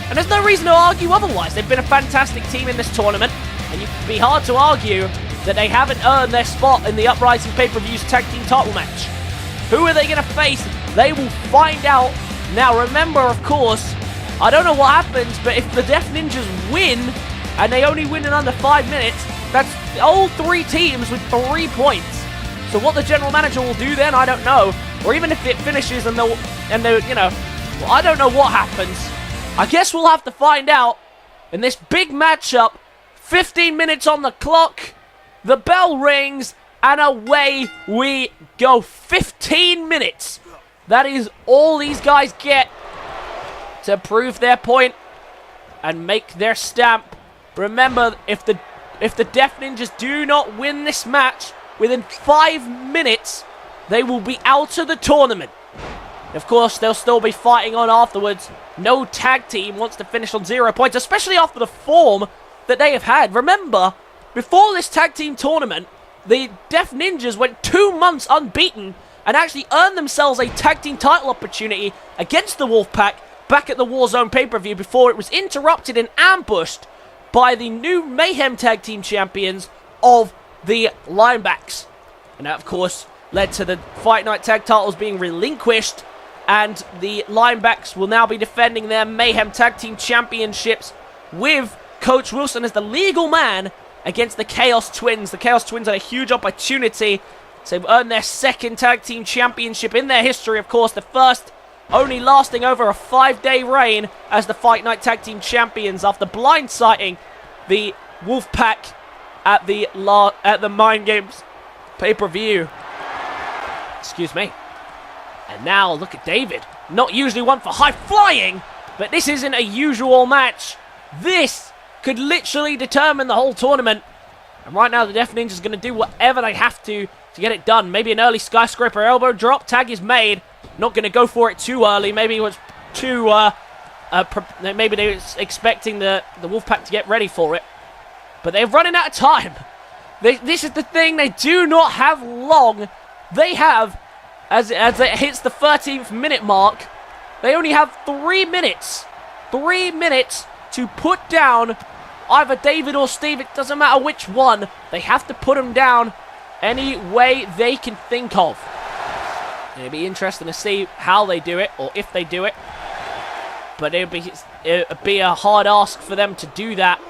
And there's no reason to argue otherwise. They've been a fantastic team in this tournament. And it'd be hard to argue that they haven't earned their spot in the Uprising pay-per-view's tag team title match. Who are they going to face? They will find out. Now remember, of course, I don't know what happens, but if the Death Ninjas win, and they only win in under 5 minutes, that's all 3 teams with 3 points. So what the general manager will do then, I don't know. Or even if it finishes and they'll well, I don't know what happens. I guess we'll have to find out in this big matchup. 15 minutes on the clock. The bell rings and away we go. 15 minutes. That is all these guys get to prove their point and make their stamp. Remember, if the Death Ninjas do not win this match within 5 minutes, they will be out of the tournament. Of course, they'll still be fighting on afterwards. No tag team wants to finish on 0 points, especially after the form that they have had. Remember, before this tag team tournament, the Death Ninjas went 2 months unbeaten and actually earned themselves a tag team title opportunity against the Wolfpac back at the Warzone pay-per-view before it was interrupted and ambushed by the new Mayhem tag team champions of the Linebacks. And that, of course, led to the Fight Night tag titles being relinquished, and the Linebacks will now be defending their Mayhem tag team championships with Coach Wilson as the legal man against the Chaos Twins. The Chaos Twins had a huge opportunity to earn their second tag team championship in their history, of course, the first only lasting over a 5-day reign as the Fight Night tag team champions after blindsiding the Wolfpac at the Mind Games pay-per-view. Excuse me. And now look at David. Not usually one for high flying, but this isn't a usual match. This could literally determine the whole tournament. And right now the Death Ninja's going to do whatever they have to get it done. Maybe an early skyscraper elbow drop. Tag is made. Not going to go for it too early. Maybe it was too... maybe they were expecting the Wolfpac to get ready for it. But they're running out of time. This is the thing. They do not have long. They have, as it hits the 13th minute mark, they only have 3 minutes. 3 minutes to put down either David or Steve. It doesn't matter which one. They have to put them down any way they can think of. It'll be interesting to see how they do it, or if they do it. But it'd be a hard ask for them to do that.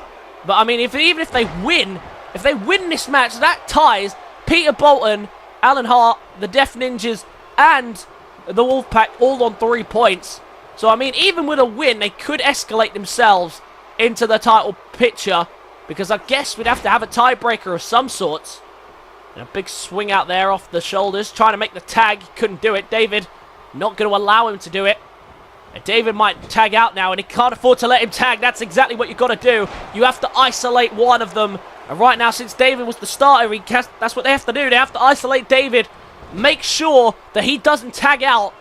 But I mean, even if they win this match, that ties Peter Bolton, Alan Hart, the Death Ninjas, and the Wolfpac all on 3 points. So I mean, even with a win, they could escalate themselves into the title picture, because I guess we'd have to have a tiebreaker of some sorts. And a big swing out there off the shoulders, trying to make the tag. He couldn't do it. David not going to allow him to do it. And David might tag out now, and he can't afford to let him tag. That's exactly what you've got to do. You have to isolate one of them. And right now, since David was the starter, that's what they have to do. They have to isolate David. Make sure that he doesn't tag out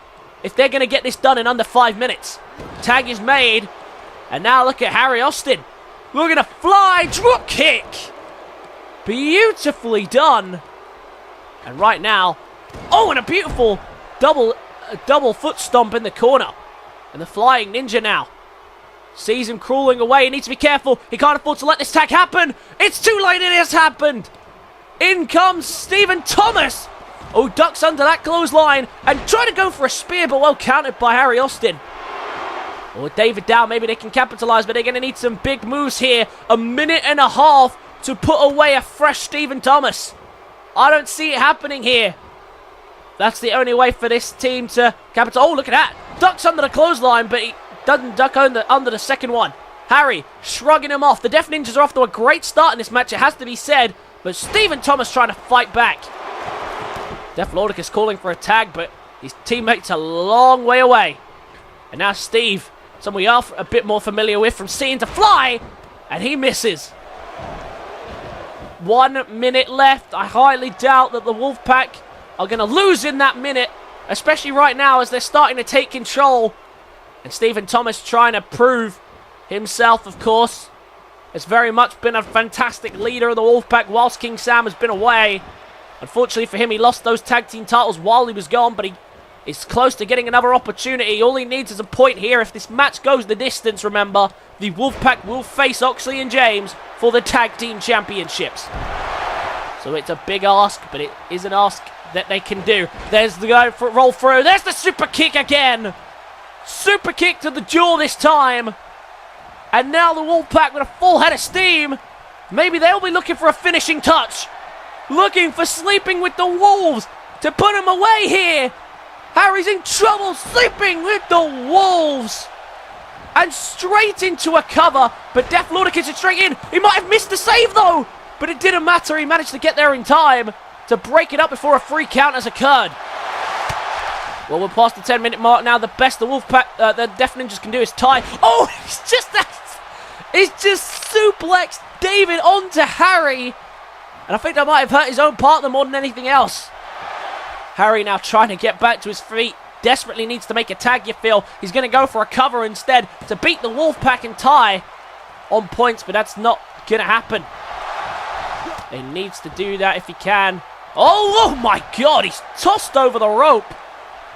if they're going to get this done in under 5 minutes. Tag is made. And now look at Harry Austin. Looking to fly drop kick. Beautifully done. And right now, oh, and a beautiful double foot stomp in the corner. And the flying ninja now sees him crawling away. He needs to be careful. He can't afford to let this tag happen. It's too late. It has happened. In comes Stephen Thomas. Oh, ducks under that clothesline and trying to go for a spear, but well countered by Harry Austin. Or David down. Maybe they can capitalize, but they're going to need some big moves here. A minute and a half to put away a fresh Stephen Thomas. I don't see it happening here. That's the only way for this team to capitalize. Oh, look at that. Ducks under the clothesline, but he doesn't duck under the second one. Harry shrugging him off. The Death Ninjas are off to a great start in this match, it has to be said. But Stephen Thomas trying to fight back. Death Lordic is calling for a tag, but his teammate's a long way away. And now Steve, someone we are a bit more familiar with, from seeing to fly, and he misses. 1 minute left. I highly doubt that the Wolfpac are going to lose in that minute, especially right now as they're starting to take control. And Stephen Thomas trying to prove himself, of course. Has very much been a fantastic leader of the Wolfpac whilst King Sam has been away. Unfortunately for him, he lost those tag team titles while he was gone, but he is close to getting another opportunity. All he needs is a point here. If this match goes the distance, remember, the Wolfpac will face Oxley and James for the tag team championships. So it's a big ask, but it is an ask that they can do. There's the guy for roll through. There's the super kick again. Super kick to the jaw this time. And now the Wolfpac with a full head of steam. Maybe they'll be looking for a finishing touch. Looking for sleeping with the Wolves to put him away here. Harry's in trouble, sleeping with the Wolves. And straight into a cover. But Death Lordic gets it straight in. He might have missed the save though. But it didn't matter. He managed to get there in time to break it up before a free count has occurred. Well, we're past the 10-minute mark now. The best the Wolfpac, the Death Ninjas can do is tie. Oh, he's just suplexed David onto Harry. And I think that might have hurt his own partner more than anything else. Harry now trying to get back to his feet. desperately needs to make a tag, you feel. He's going to go for a cover instead to beat the Wolfpac and tie on points, but that's not going to happen. He needs to do that if he can. Oh my God, he's tossed over the rope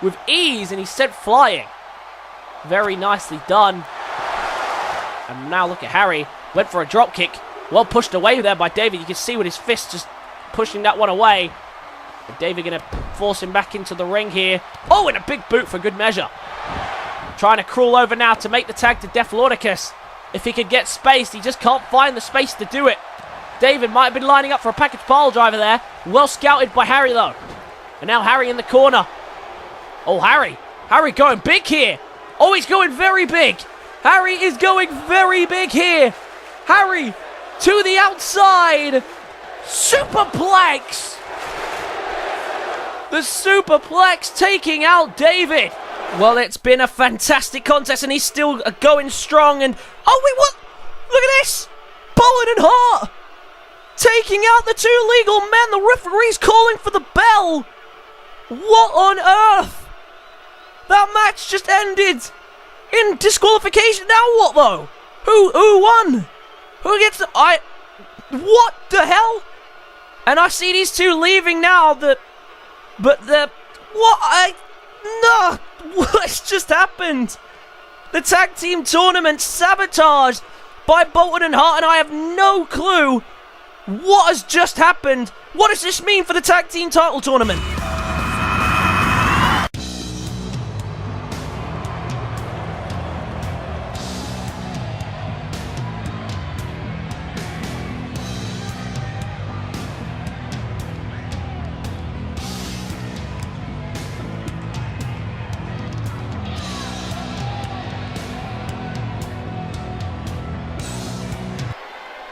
with ease and he's sent flying. Very nicely done. And now look at Harry. Went for a drop kick. Well pushed away there by David. You can see with his fist just pushing that one away. And David going to force him back into the ring here. Oh, and a big boot for good measure. Trying to crawl over now to make the tag to Deflornicus. If he could get space, he just can't find the space to do it. David might have been lining up for a package pile driver there. Well scouted by Harry, though. And now Harry in the corner. Oh, Harry. Harry going big here. Oh, he's going very big. Harry is going very big here. Harry to the outside. Superplex. The Superplex taking out David. Well, it's been a fantastic contest, and he's still going strong. And oh, wait, what? Look at this. Bolton Hart taking out the two legal men. The referee's calling for the bell. What on earth? That match just ended in disqualification. Now what, though? Who won? Who gets the... What the hell? And I see these two leaving now. No! What's just happened? The tag team tournament sabotaged by Bolton and Hart, and I have no clue what has just happened. What does this mean for the tag team title tournament?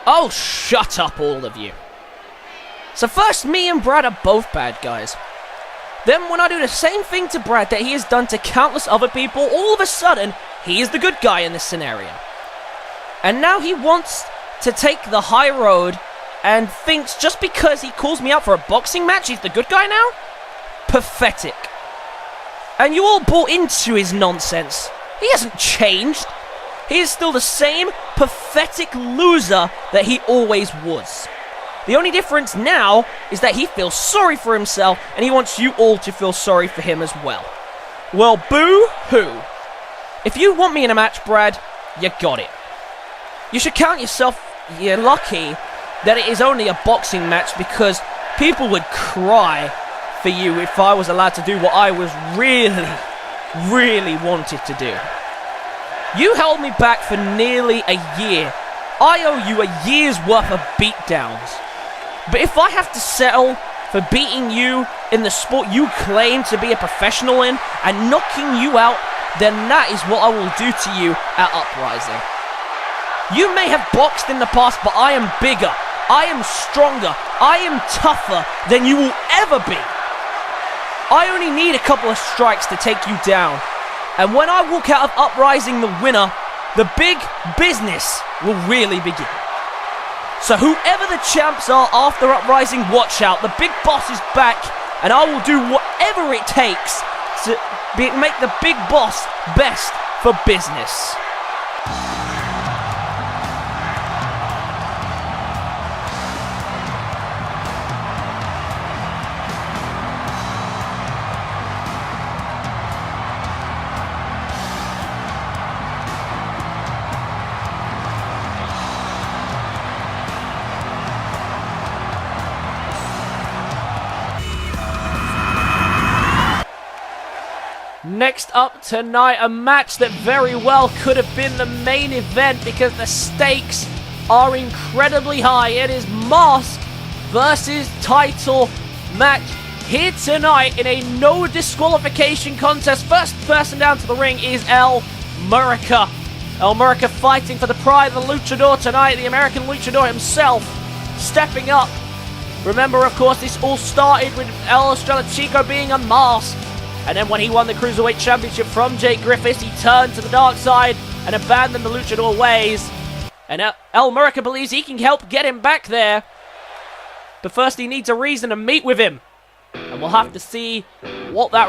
Oh, shut up, all of you. So first, me and Brad are both bad guys. Then when I do the same thing to Brad that he has done to countless other people, all of a sudden, he is the good guy in this scenario. And now he wants to take the high road and thinks just because he calls me out for a boxing match, he's the good guy now? Pathetic. And you all bought into his nonsense. He hasn't changed. He is still the same pathetic loser that he always was. The only difference now is that he feels sorry for himself and he wants you all to feel sorry for him as well. Well, boo-hoo. If you want me in a match, Brad, you got it. You should count yourself lucky that it is only a boxing match, because people would cry for you if I was allowed to do what I was really wanted to do. You held me back for nearly a year. I owe you a year's worth of beatdowns. But if I have to settle for beating you in the sport you claim to be a professional in and knocking you out, then that is what I will do to you at Uprising. You may have boxed in the past, but I am bigger, I am stronger, I am tougher than you will ever be. I only need a couple of strikes to take you down. And when I walk out of Uprising the winner, the big business will really begin. So whoever the champs are after Uprising, watch out. The big boss is back, and I will do whatever it takes to make the big boss best for business. Next up tonight, a match that very well could have been the main event because the stakes are incredibly high. It is Mask versus Title match here tonight in a no disqualification contest. First person down to the ring is Murica. Murica fighting for the pride of the Luchador tonight. The American Luchador himself stepping up. Remember, of course, this all started with El Estrella Chico being unmasked. And then when he won the Cruiserweight Championship from Jake Griffiths, he turned to the dark side and abandoned the Luchador ways. And Murica believes he can help get him back there. But first he needs a reason to meet with him. And we'll have to see what that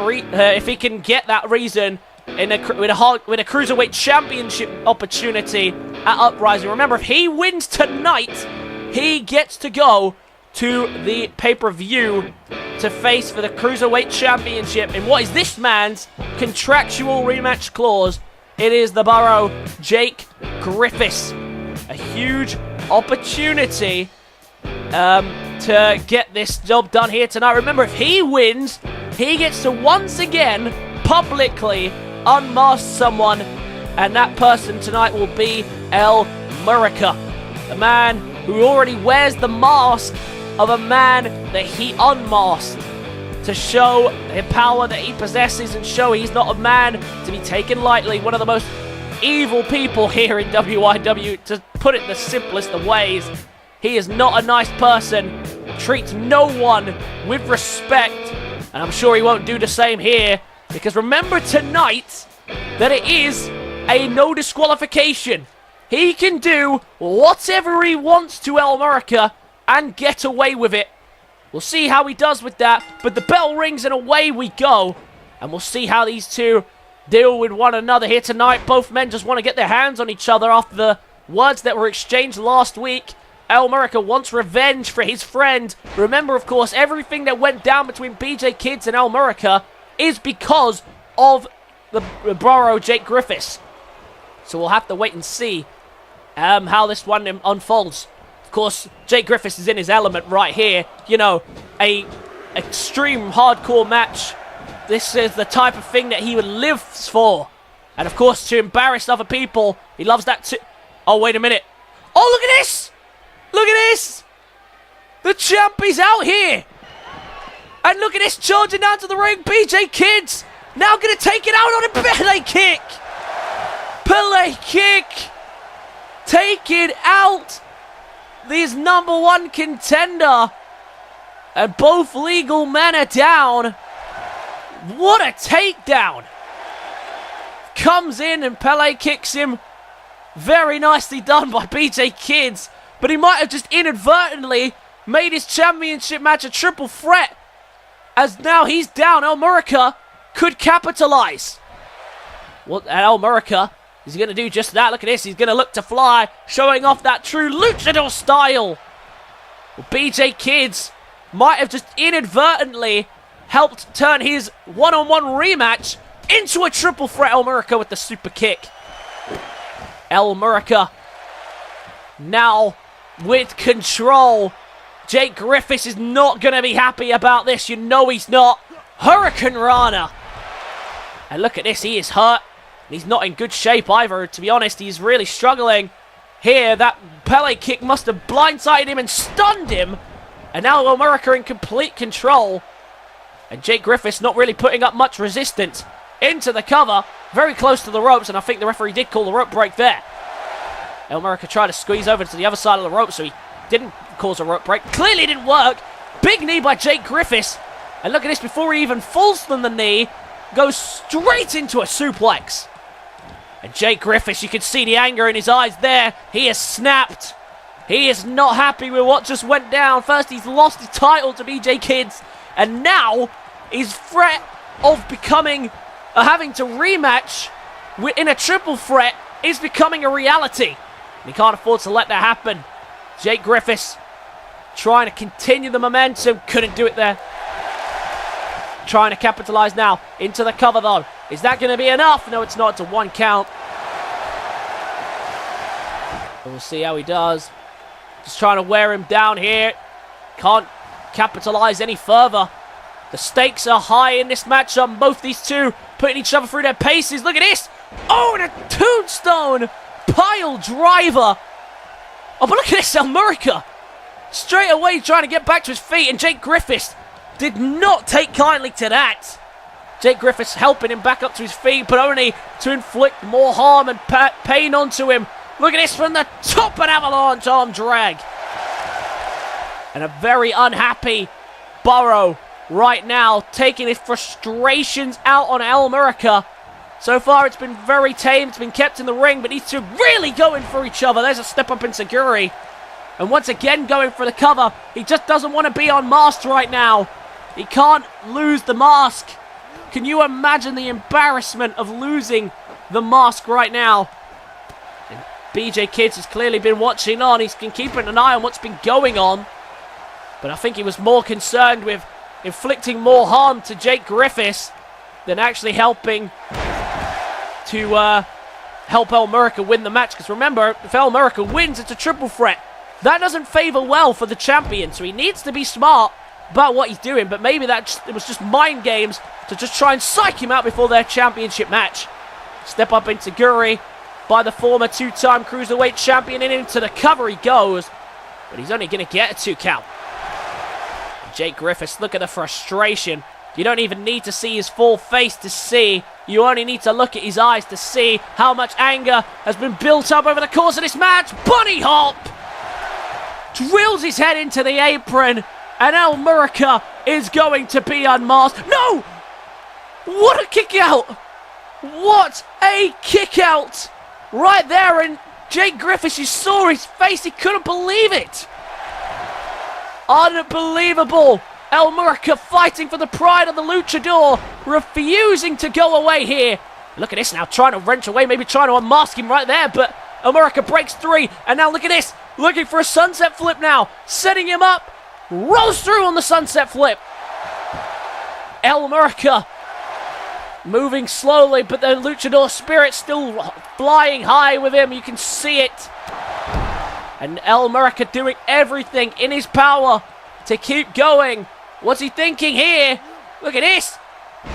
if he can get that reason with a Cruiserweight Championship opportunity at Uprising. Remember, if he wins tonight, he gets to go to the pay-per-view to face for the Cruiserweight Championship in what is this man's contractual rematch clause. It is the Burrow Jake Griffiths. A huge opportunity to get this job done here tonight. Remember, if he wins, he gets to once again publicly unmask someone, and that person tonight will be Murica, the man who already wears the mask of a man that he unmasked to show the power that he possesses and show he's not a man to be taken lightly. One of the most evil people here in WIW, to put it in the simplest of ways. He is not a nice person, treats no one with respect, and I'm sure he won't do the same here, because remember tonight that it is a no disqualification. He can do whatever he wants to Murica and get away with it. We'll see how he does with that, but the bell rings and away we go, and we'll see how these two deal with one another here tonight. Both men just want to get their hands on each other after the words that were exchanged last week. Murica wants revenge for his friend. Remember, of course, everything that went down between BJ Kids and Murica is because of the Burrow Jake Griffiths. So we'll have to wait and see how this one unfolds. Of course, Jake Griffiths is in his element right here. You know, a extreme hardcore match. This is the type of thing that he would live for. And of course, to embarrass other people, he loves that too. Oh, wait a minute. Oh, look at this! Look at this! The champ is out here! And look at this, charging down to the ring. BJ Kids now going to take it out on a Pele kick. Pele kick. Taking out this #1 contender. And both legal men are down. What a takedown. Comes in and Pele kicks him. Very nicely done by BJ Kids. But he might have just inadvertently made his championship match a triple threat. As now he's down. Murica could capitalize. Well, Murica is going to do just that. Look at this. He's going to look to fly, showing off that true luchador style. Well, BJ Kids might have just inadvertently helped turn his one-on-one rematch into a triple threat. Murica with the super kick. Murica now with control. Jake Griffiths is not going to be happy about this. You know he's not. Hurricane Rana. And look at this. He is hurt. He's not in good shape either, to be honest. He's really struggling here. That Pele kick must have blindsided him and stunned him. And now Murica in complete control. And Jake Griffiths not really putting up much resistance. Into the cover. Very close to the ropes. And I think the referee did call the rope break there. Murica tried to squeeze over to the other side of the rope, so he didn't cause a rope break. Clearly didn't work. Big knee by Jake Griffiths. And look at this, before he even falls from the knee, goes straight into a suplex. And Jake Griffiths, you can see the anger in his eyes there. He has snapped. He is not happy with what just went down. First, he's lost his title to BJ Kids. And now, his threat of becoming, having to rematch in a triple threat is becoming a reality. And he can't afford to let that happen. Jake Griffiths trying to continue the momentum. Couldn't do it there. Trying to capitalize now. Into the cover though. Is that going to be enough? No, it's not. It's a 1 count. We'll see how he does. Just trying to wear him down here. Can't capitalize any further. The stakes are high in this matchup. Both these two putting each other through their paces. Look at this. Oh, and a tombstone pile driver. Oh, but look at this, Murica. Straight away trying to get back to his feet, and Jake Griffiths did not take kindly to that. Jake Griffiths helping him back up to his feet, but only to inflict more harm and pain onto him. Look at this from the top, an avalanche arm drag. And a very unhappy Burrow right now, taking his frustrations out on Murica. So far, it's been very tame. It's been kept in the ring, but these two really going for each other. There's a step up in Seguri. And once again, going for the cover. He just doesn't want to be unmasked right now. He can't lose the mask. Can you imagine the embarrassment of losing the mask right now? And BJ Kids has clearly been watching on. He's been keeping an eye on what's been going on. But I think he was more concerned with inflicting more harm to Jake Griffiths than actually helping to help Murica win the match. Because remember, if Murica wins, it's a triple threat. That doesn't favor well for the champion, so he needs to be smart about what he's doing. But maybe it was just mind games to just try and psych him out before their championship match. Step up into Guri by the former two-time Cruiserweight champion, and into the cover he goes. But he's only going to get a 2 count. Jake Griffiths, look at the frustration. You don't even need to see his full face to see. You only need to look at his eyes to see how much anger has been built up over the course of this match. Bunny hop! Drills his head into the apron, and Murica is going to be unmasked. No! What a kick out! What a kick out! Right there, and Jake Griffiths, you saw his face, he couldn't believe it. Unbelievable! Murica fighting for the pride of the luchador, refusing to go away here. Look at this now, trying to wrench away, maybe trying to unmask him right there, but Murica breaks 3, and now look at this, looking for a sunset flip now, setting him up, rolls through on the sunset flip. Murica moving slowly, but the luchador spirit still flying high with him, you can see it. And Murica doing everything in his power to keep going. What's he thinking here? Look at this.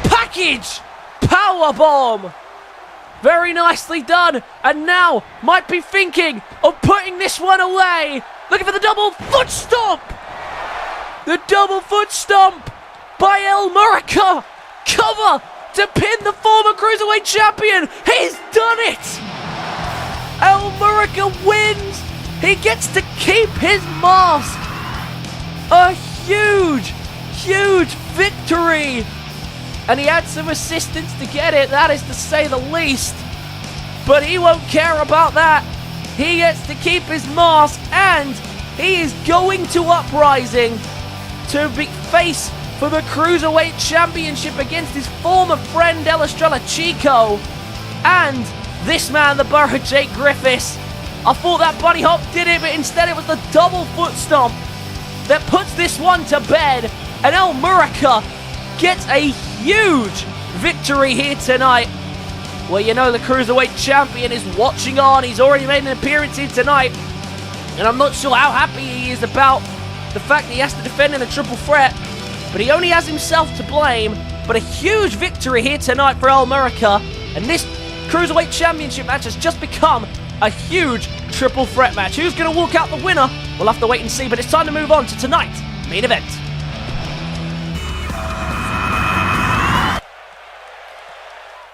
Package. Powerbomb. Very nicely done. And now might be thinking of putting this one away. Looking for the double foot stomp. The double foot stomp by Murica. Cover to pin the former Cruiserweight champion. He's done it. Murica wins. He gets to keep his mask. A huge victory. And he had some assistance to get it, that is to say the least. But he won't care about that. He gets to keep his mask, and he is going to Uprising to face for the Cruiserweight Championship against his former friend El Estrella Chico. And this man, the Borough Jake Griffiths. I thought that bunny hop did it, but instead it was the double foot stomp that puts this one to bed. And Murica gets a huge victory here tonight. Well, you know the Cruiserweight Champion is watching on. He's already made an appearance here tonight. And I'm not sure how happy he is about the fact that he has to defend in a triple threat. But he only has himself to blame. But a huge victory here tonight for Murica. And this Cruiserweight Championship match has just become a huge triple threat match. Who's going to walk out the winner? We'll have to wait and see, but it's time to move on to tonight's main event.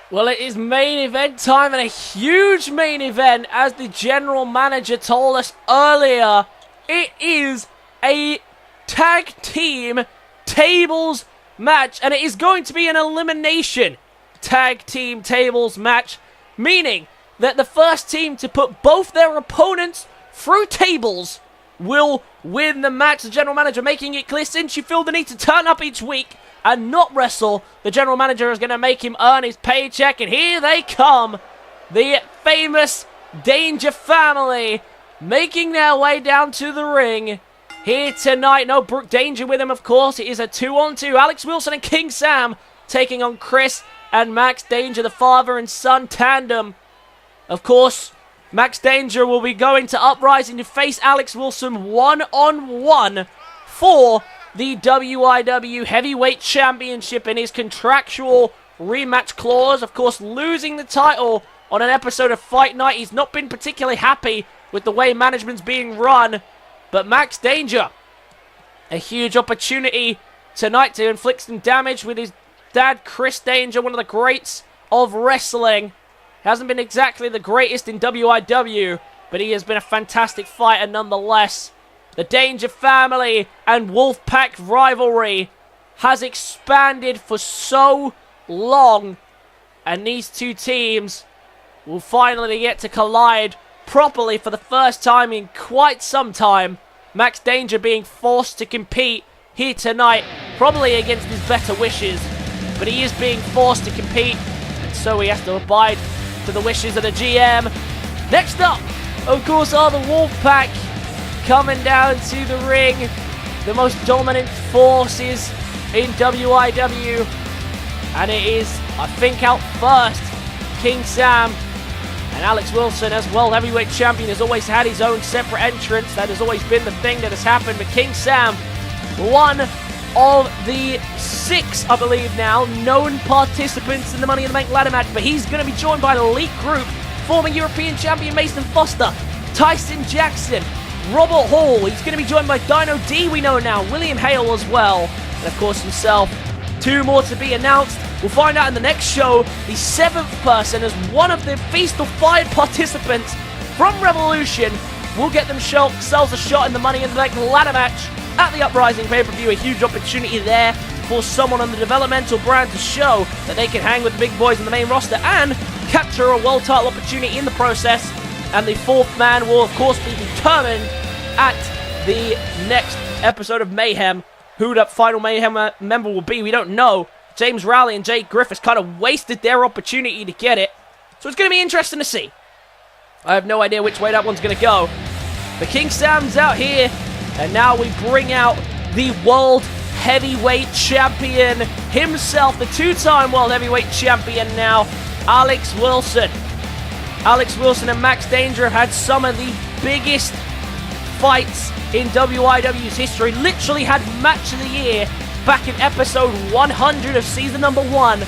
Well, it is main event time, and a huge main event, as the general manager told us earlier. It is a tag team tables match, and it is going to be an elimination tag team tables match, meaning that the first team to put both their opponents through tables will win the match. The general manager making it clear, since you feel the need to turn up each week and not wrestle, the general manager is going to make him earn his paycheck. And here they come, the famous Danger family, making their way down to the ring here tonight. No Brooke Danger with him, of course. It is a 2-on-2. Alex Wilson and King Sam taking on Chris and Max Danger, the father and son tandem. Of course, Max Danger will be going to Uprising to face Alex Wilson one-on-one for the WIW Heavyweight Championship in his contractual rematch clause. Of course, losing the title on an episode of Fight Night. He's not been particularly happy with the way management's being run. But Max Danger, a huge opportunity tonight to inflict some damage with his dad, Chris Danger, one of the greats of wrestling. Hasn't been exactly the greatest in WIW, but he has been a fantastic fighter nonetheless. The Danger family and Wolfpac rivalry has expanded for so long, and these two teams will finally get to collide properly for the first time in quite some time. Max Danger being forced to compete here tonight, probably against his better wishes. but he is being forced to compete, and so he has to abide to the wishes of the GM. Next up, of course, are the Wolfpac coming down to the ring. The most dominant forces in WIW. And it is, I think, out first, King Sam. And Alex Wilson, as World Heavyweight Champion, has always had his own separate entrance. That has always been the thing that has happened. But King Sam, one of the 6, I believe now, known participants in the Money in the Bank ladder match. But he's going to be joined by an elite group. Former European Champion Mason Foster, Tyson Jackson, Robert Hall. He's going to be joined by Dino D, we know now, William Hale as well. And of course himself. 2 more to be announced. We'll find out in the next show. The 7th person as one of the Feast or Fired participants from Revolution will get themselves a shot in the Money in the Bank ladder match at the Uprising pay-per-view. A huge opportunity there for someone on the developmental brand to show that they can hang with the big boys in the main roster and capture a world title opportunity in the process. And the 4th man will, of course, be determined at the next episode of Mayhem. Who that final Mayhem member will be, we don't know. James Rowley and Jake Griffiths kind of wasted their opportunity to get it. So it's going to be interesting to see. I have no idea which way that one's going to go. But King Sam's out here. And now we bring out the World Heavyweight Champion himself. The 2-time World Heavyweight Champion now, Alex Wilson. Alex Wilson and Max Danger have had some of the biggest fights in WIW's history. Literally had match of the year back in episode 100 of season number 1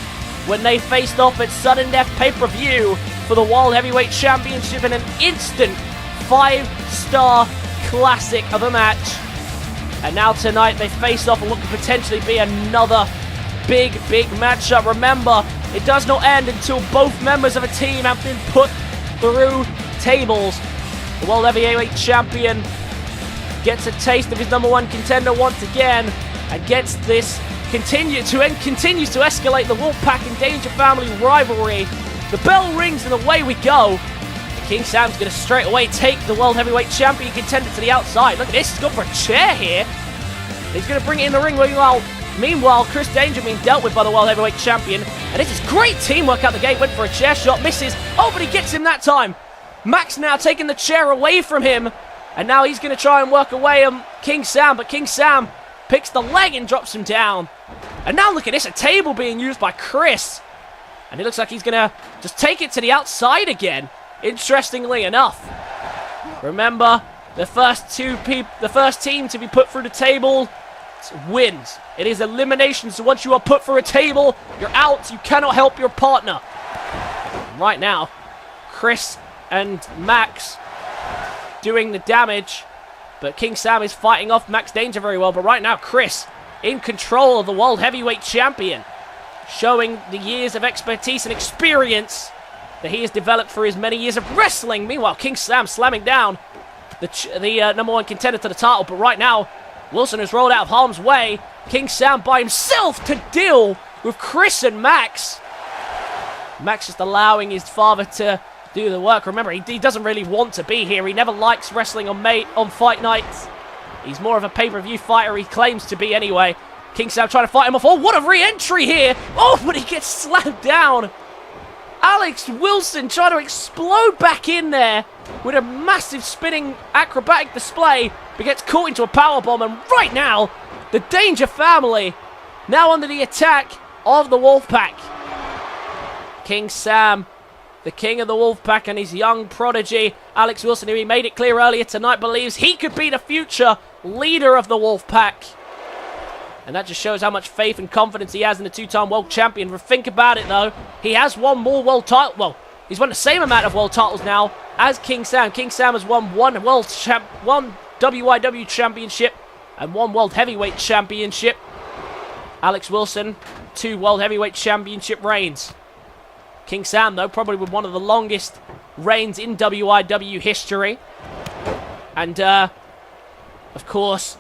when they faced off at Sudden Death pay-per-view for the World Heavyweight Championship in an instant 5-star classic of a match. And now tonight they face off and what could potentially be another big matchup. Remember, it does not end until both members of a team have been put through tables. The World Heavyweight Champion gets a taste of his number 1 contender once again and gets this continues to escalate the Wolfpac and Danger family rivalry. The bell rings and away we go. And King Sam's going to straight away take the World Heavyweight Champion contender to the outside. Look at this, he's gone for a chair here. He's going to bring it in the ring. Meanwhile, Chris Danger being dealt with by the World Heavyweight Champion. And this is great teamwork out the gate. Went for a chair shot, misses. Oh, but he gets him that time. Max now taking the chair away from him. And now he's going to try and work away on King Sam. But King Sam picks the leg and drops him down. And now look at this, a table being used by Chris. And it looks like he's going to just take it to the outside again. Interestingly enough. Remember, the first team to be put through the table wins. It is elimination, so once you are put through a table, you're out. You cannot help your partner. And right now, Chris and Max doing the damage, but King Sam is fighting off Max Danger very well. But right now, Chris in control of the World Heavyweight Champion, showing the years of expertise and experience that he has developed through his many years of wrestling. Meanwhile, King Sam slamming down the number 1 contender to the title. But right now, Wilson has rolled out of harm's way. King Sam by himself to deal with Chris and Max. Max just allowing his father to do the work. Remember, he doesn't really want to be here. He never likes wrestling on fight nights. He's more of a pay-per-view fighter. He claims to be anyway. King Sam trying to fight him off. Oh, what a re-entry here. Oh, but he gets slammed down. Alex Wilson trying to explode back in there with a massive spinning acrobatic display, but gets caught into a powerbomb. And right now, the Danger family now under the attack of the Wolfpac. King Sam, the king of the Wolfpac, and his young prodigy, Alex Wilson, who he made it clear earlier tonight, believes he could be the future leader of the Wolfpac. And that just shows how much faith and confidence he has in the 2-time world champion. But think about it, though. He has won more world titles. Well, he's won the same amount of world titles now as King Sam. King Sam has won one WIW championship and 1 World Heavyweight Championship. Alex Wilson, 2 World Heavyweight Championship reigns. King Sam, though, probably with one of the longest reigns in WIW history. And, of course,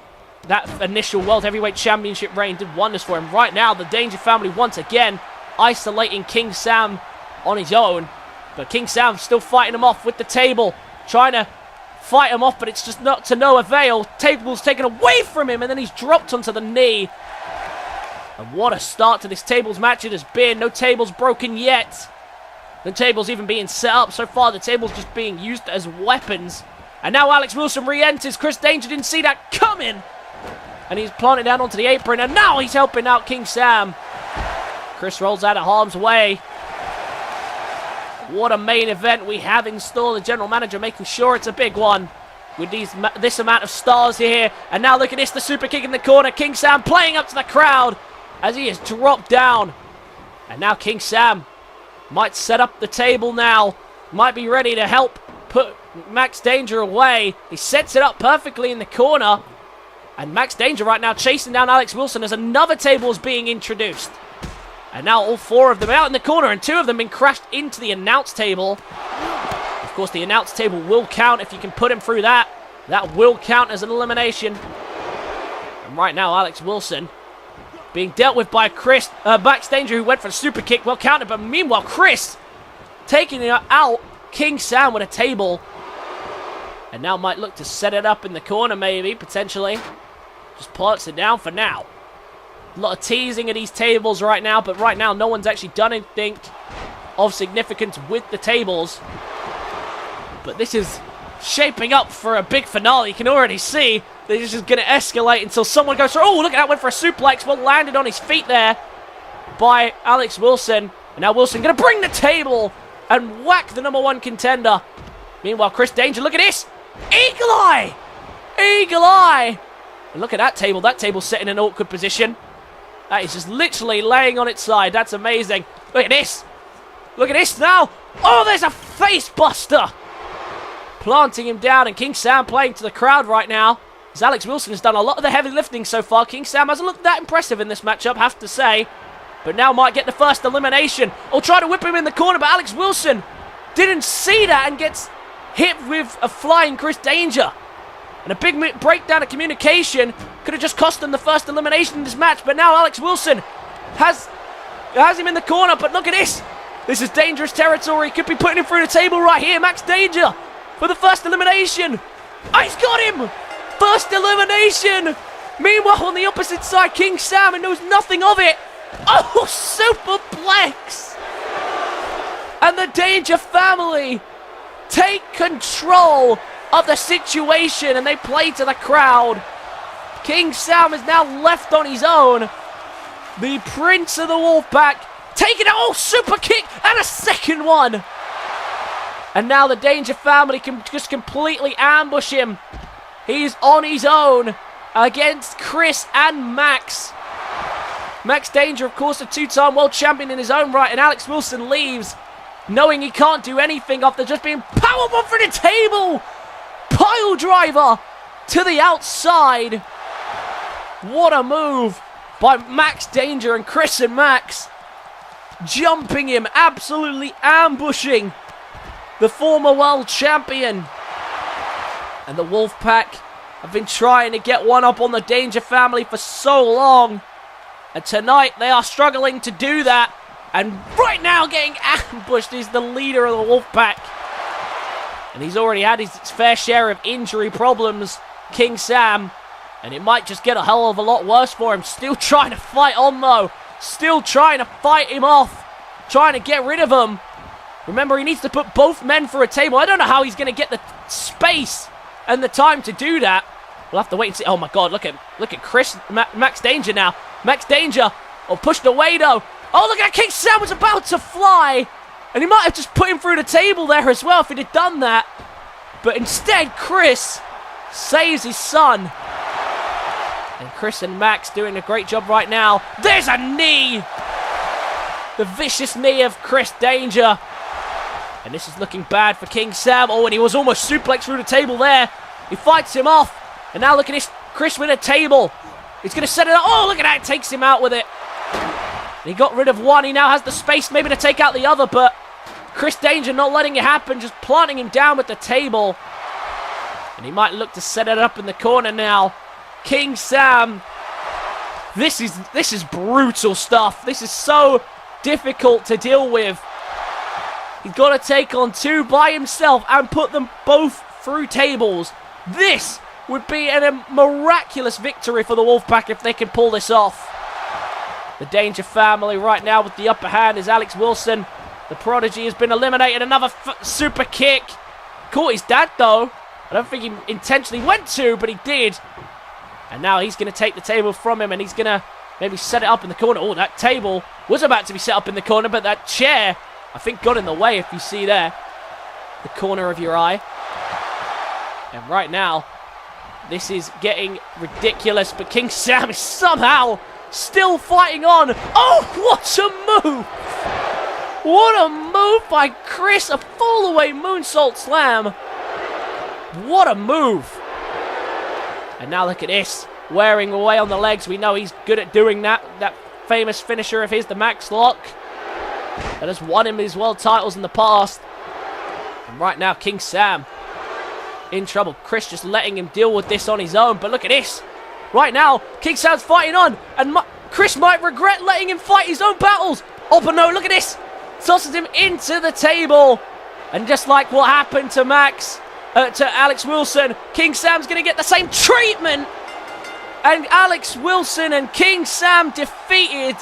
that initial World Heavyweight Championship reign did wonders for him. Right now, the Danger family once again isolating King Sam on his own. But King Sam still fighting him off with the table. Trying to fight him off, but it's just not to no avail. Table's taken away from him, and then he's dropped onto the knee. And what a start to this tables match it has been. No tables broken yet. No tables even being set up. So far, the tables just being used as weapons. And now Alex Wilson re-enters. Chris Danger didn't see that coming. And he's planted down onto the apron. And now he's helping out King Sam. Chris rolls out of harm's way. What a main event we have in store. The general manager making sure it's a big one. With this amount of stars here. And now look at this, the super kick in the corner. King Sam playing up to the crowd as he is dropped down. And now King Sam might set up the table now. Might be ready to help put Max Danger away. He sets it up perfectly in the corner. And Max Danger right now chasing down Alex Wilson as another table is being introduced. And now all four of them out in the corner, and two of them being crashed into the announce table. Of course, the announce table will count if you can put him through that. That will count as an elimination. And right now, Alex Wilson being dealt with by Chris. Max Danger, who went for a super kick, well counted. But meanwhile, Chris taking out King Sam with a table. And now might look to set it up in the corner, maybe, potentially. Just plants it down for now. A lot of teasing of these tables right now, but right now no one's actually done anything of significance with the tables. But this is shaping up for a big finale. You can already see that this is going to escalate until someone goes for... Oh, look at that, went for a suplex. Well, landed on his feet there by Alex Wilson. And now Wilson going to bring the table and whack the #1 contender. Meanwhile, Chris Danger, look at this. Eagle Eye! Eagle Eye! And look at that table. That table's set in an awkward position. That is just literally laying on its side. That's amazing. Look at this. Look at this now. Oh, there's a face buster. Planting him down, and King Sam playing to the crowd right now. As Alex Wilson has done a lot of the heavy lifting so far. King Sam hasn't looked that impressive in this matchup, have to say. But now might get the first elimination. Or try to whip him in the corner, but Alex Wilson didn't see that and gets hit with a flying Chris Danger. And a big breakdown of communication could have just cost them the first elimination in this match. But now Alex Wilson has him in the corner. But look at this. This is dangerous territory. Could be putting him through the table right here. Max Danger for the first elimination. Oh, he's got him. First elimination. Meanwhile, on the opposite side, King Sam, and knows nothing of it. Oh, superplex. And the Danger family take control of the situation, and they play to the crowd. King Sam is now left on his own. The Prince of the Wolfpack taking it. Oh, super kick and a second one. And now the Danger family can just completely ambush him. He's on his own against Chris and Max. Max Danger, of course, a two-time world champion in his own right, and Alex Wilson leaves knowing he can't do anything after just being powerbomb for the table. Pile driver to the outside. What a move by Max Danger and Chris and Max. Jumping him, absolutely ambushing the former world champion. And the Wolfpack have been trying to get one up on the Danger family for so long. And tonight they are struggling to do that. And right now getting ambushed is the leader of the Wolfpack. And he's already had his fair share of injury problems, King Sam. And it might just get a hell of a lot worse for him. Still trying to fight on, though. Still trying to fight him off. Trying to get rid of him. Remember, he needs to put both men through a table. I don't know how he's going to get the space and the time to do that. We'll have to wait and see. Oh, my God. Look at Chris, Max Danger now. Max Danger. Oh, pushed away, though. Oh, look at King Sam was about to fly. And he might have just put him through the table there as well if he'd have done that. But instead, Chris saves his son. And Chris and Max doing a great job right now. There's a knee. The vicious knee of Chris Danger. And this is looking bad for King Sam. Oh, and he was almost suplexed through the table there. He fights him off. And now look at this. Chris with a table. He's going to set it up. Oh, look at that. Takes him out with it. He got rid of one. He now has the space maybe to take out the other, but Chris Danger not letting it happen, just planting him down with the table. And he might look to set it up in the corner now. King Sam. This is brutal stuff. This is so difficult to deal with. He's got to take on two by himself and put them both through tables. This would be a miraculous victory for the Wolfpack if they can pull this off. The Danger family right now with the upper hand is Alex Wilson. The Prodigy has been eliminated. Another super kick. Caught his dad, though. I don't think he intentionally went to, but he did. And now he's going to take the table from him, and he's going to maybe set it up in the corner. Oh, that table was about to be set up in the corner, but that chair, I think, got in the way, if you see there. The corner of your eye. And right now, this is getting ridiculous, but King Sam is somehow still fighting on. Oh, what a move! What a move by Chris. A fall-away moonsault slam. What a move. And now look at this. Wearing away on the legs. We know he's good at doing that. That famous finisher of his, the Max Lock. That has won him his world titles in the past. And right now, King Sam in trouble. Chris just letting him deal with this on his own. But look at this. Right now, King Sam's fighting on. And Chris might regret letting him fight his own battles. Oh, but no, look at this. Tosses him into the table. And just like what happened to Alex Wilson, King Sam's going to get the same treatment. And Alex Wilson and King Sam defeated.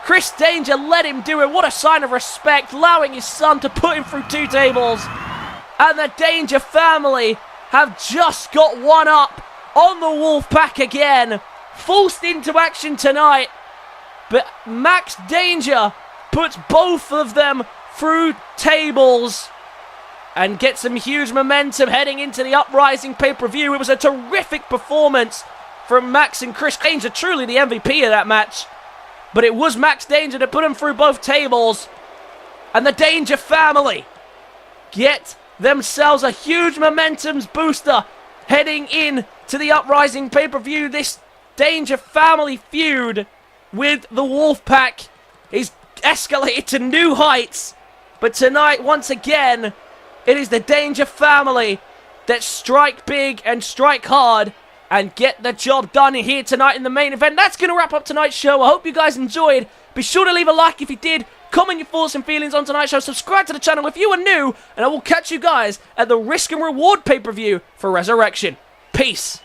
Chris Danger let him do it. What a sign of respect, allowing his son to put him through 2 tables. And the Danger family have just got one up on the Wolfpac again. Forced into action tonight. But Max Danger puts both of them through tables and gets some huge momentum heading into the Uprising pay-per-view. It was a terrific performance from Max and Chris Danger, truly the MVP of that match. But it was Max Danger that put him through both tables. And the Danger family get themselves a huge momentum booster heading in to the Uprising pay-per-view. This Danger family feud with the Wolfpac is escalated to new heights. But tonight, once again, it is the Danger family that strike big and strike hard and get the job done here tonight in the main event. That's going to wrap up tonight's show. I hope you guys enjoyed. Be sure to leave a like if you did. Comment your thoughts and feelings on tonight's show. Subscribe to the channel if you are new. And I will catch you guys at the Risk and Reward pay-per-view for Resurrection. Peace.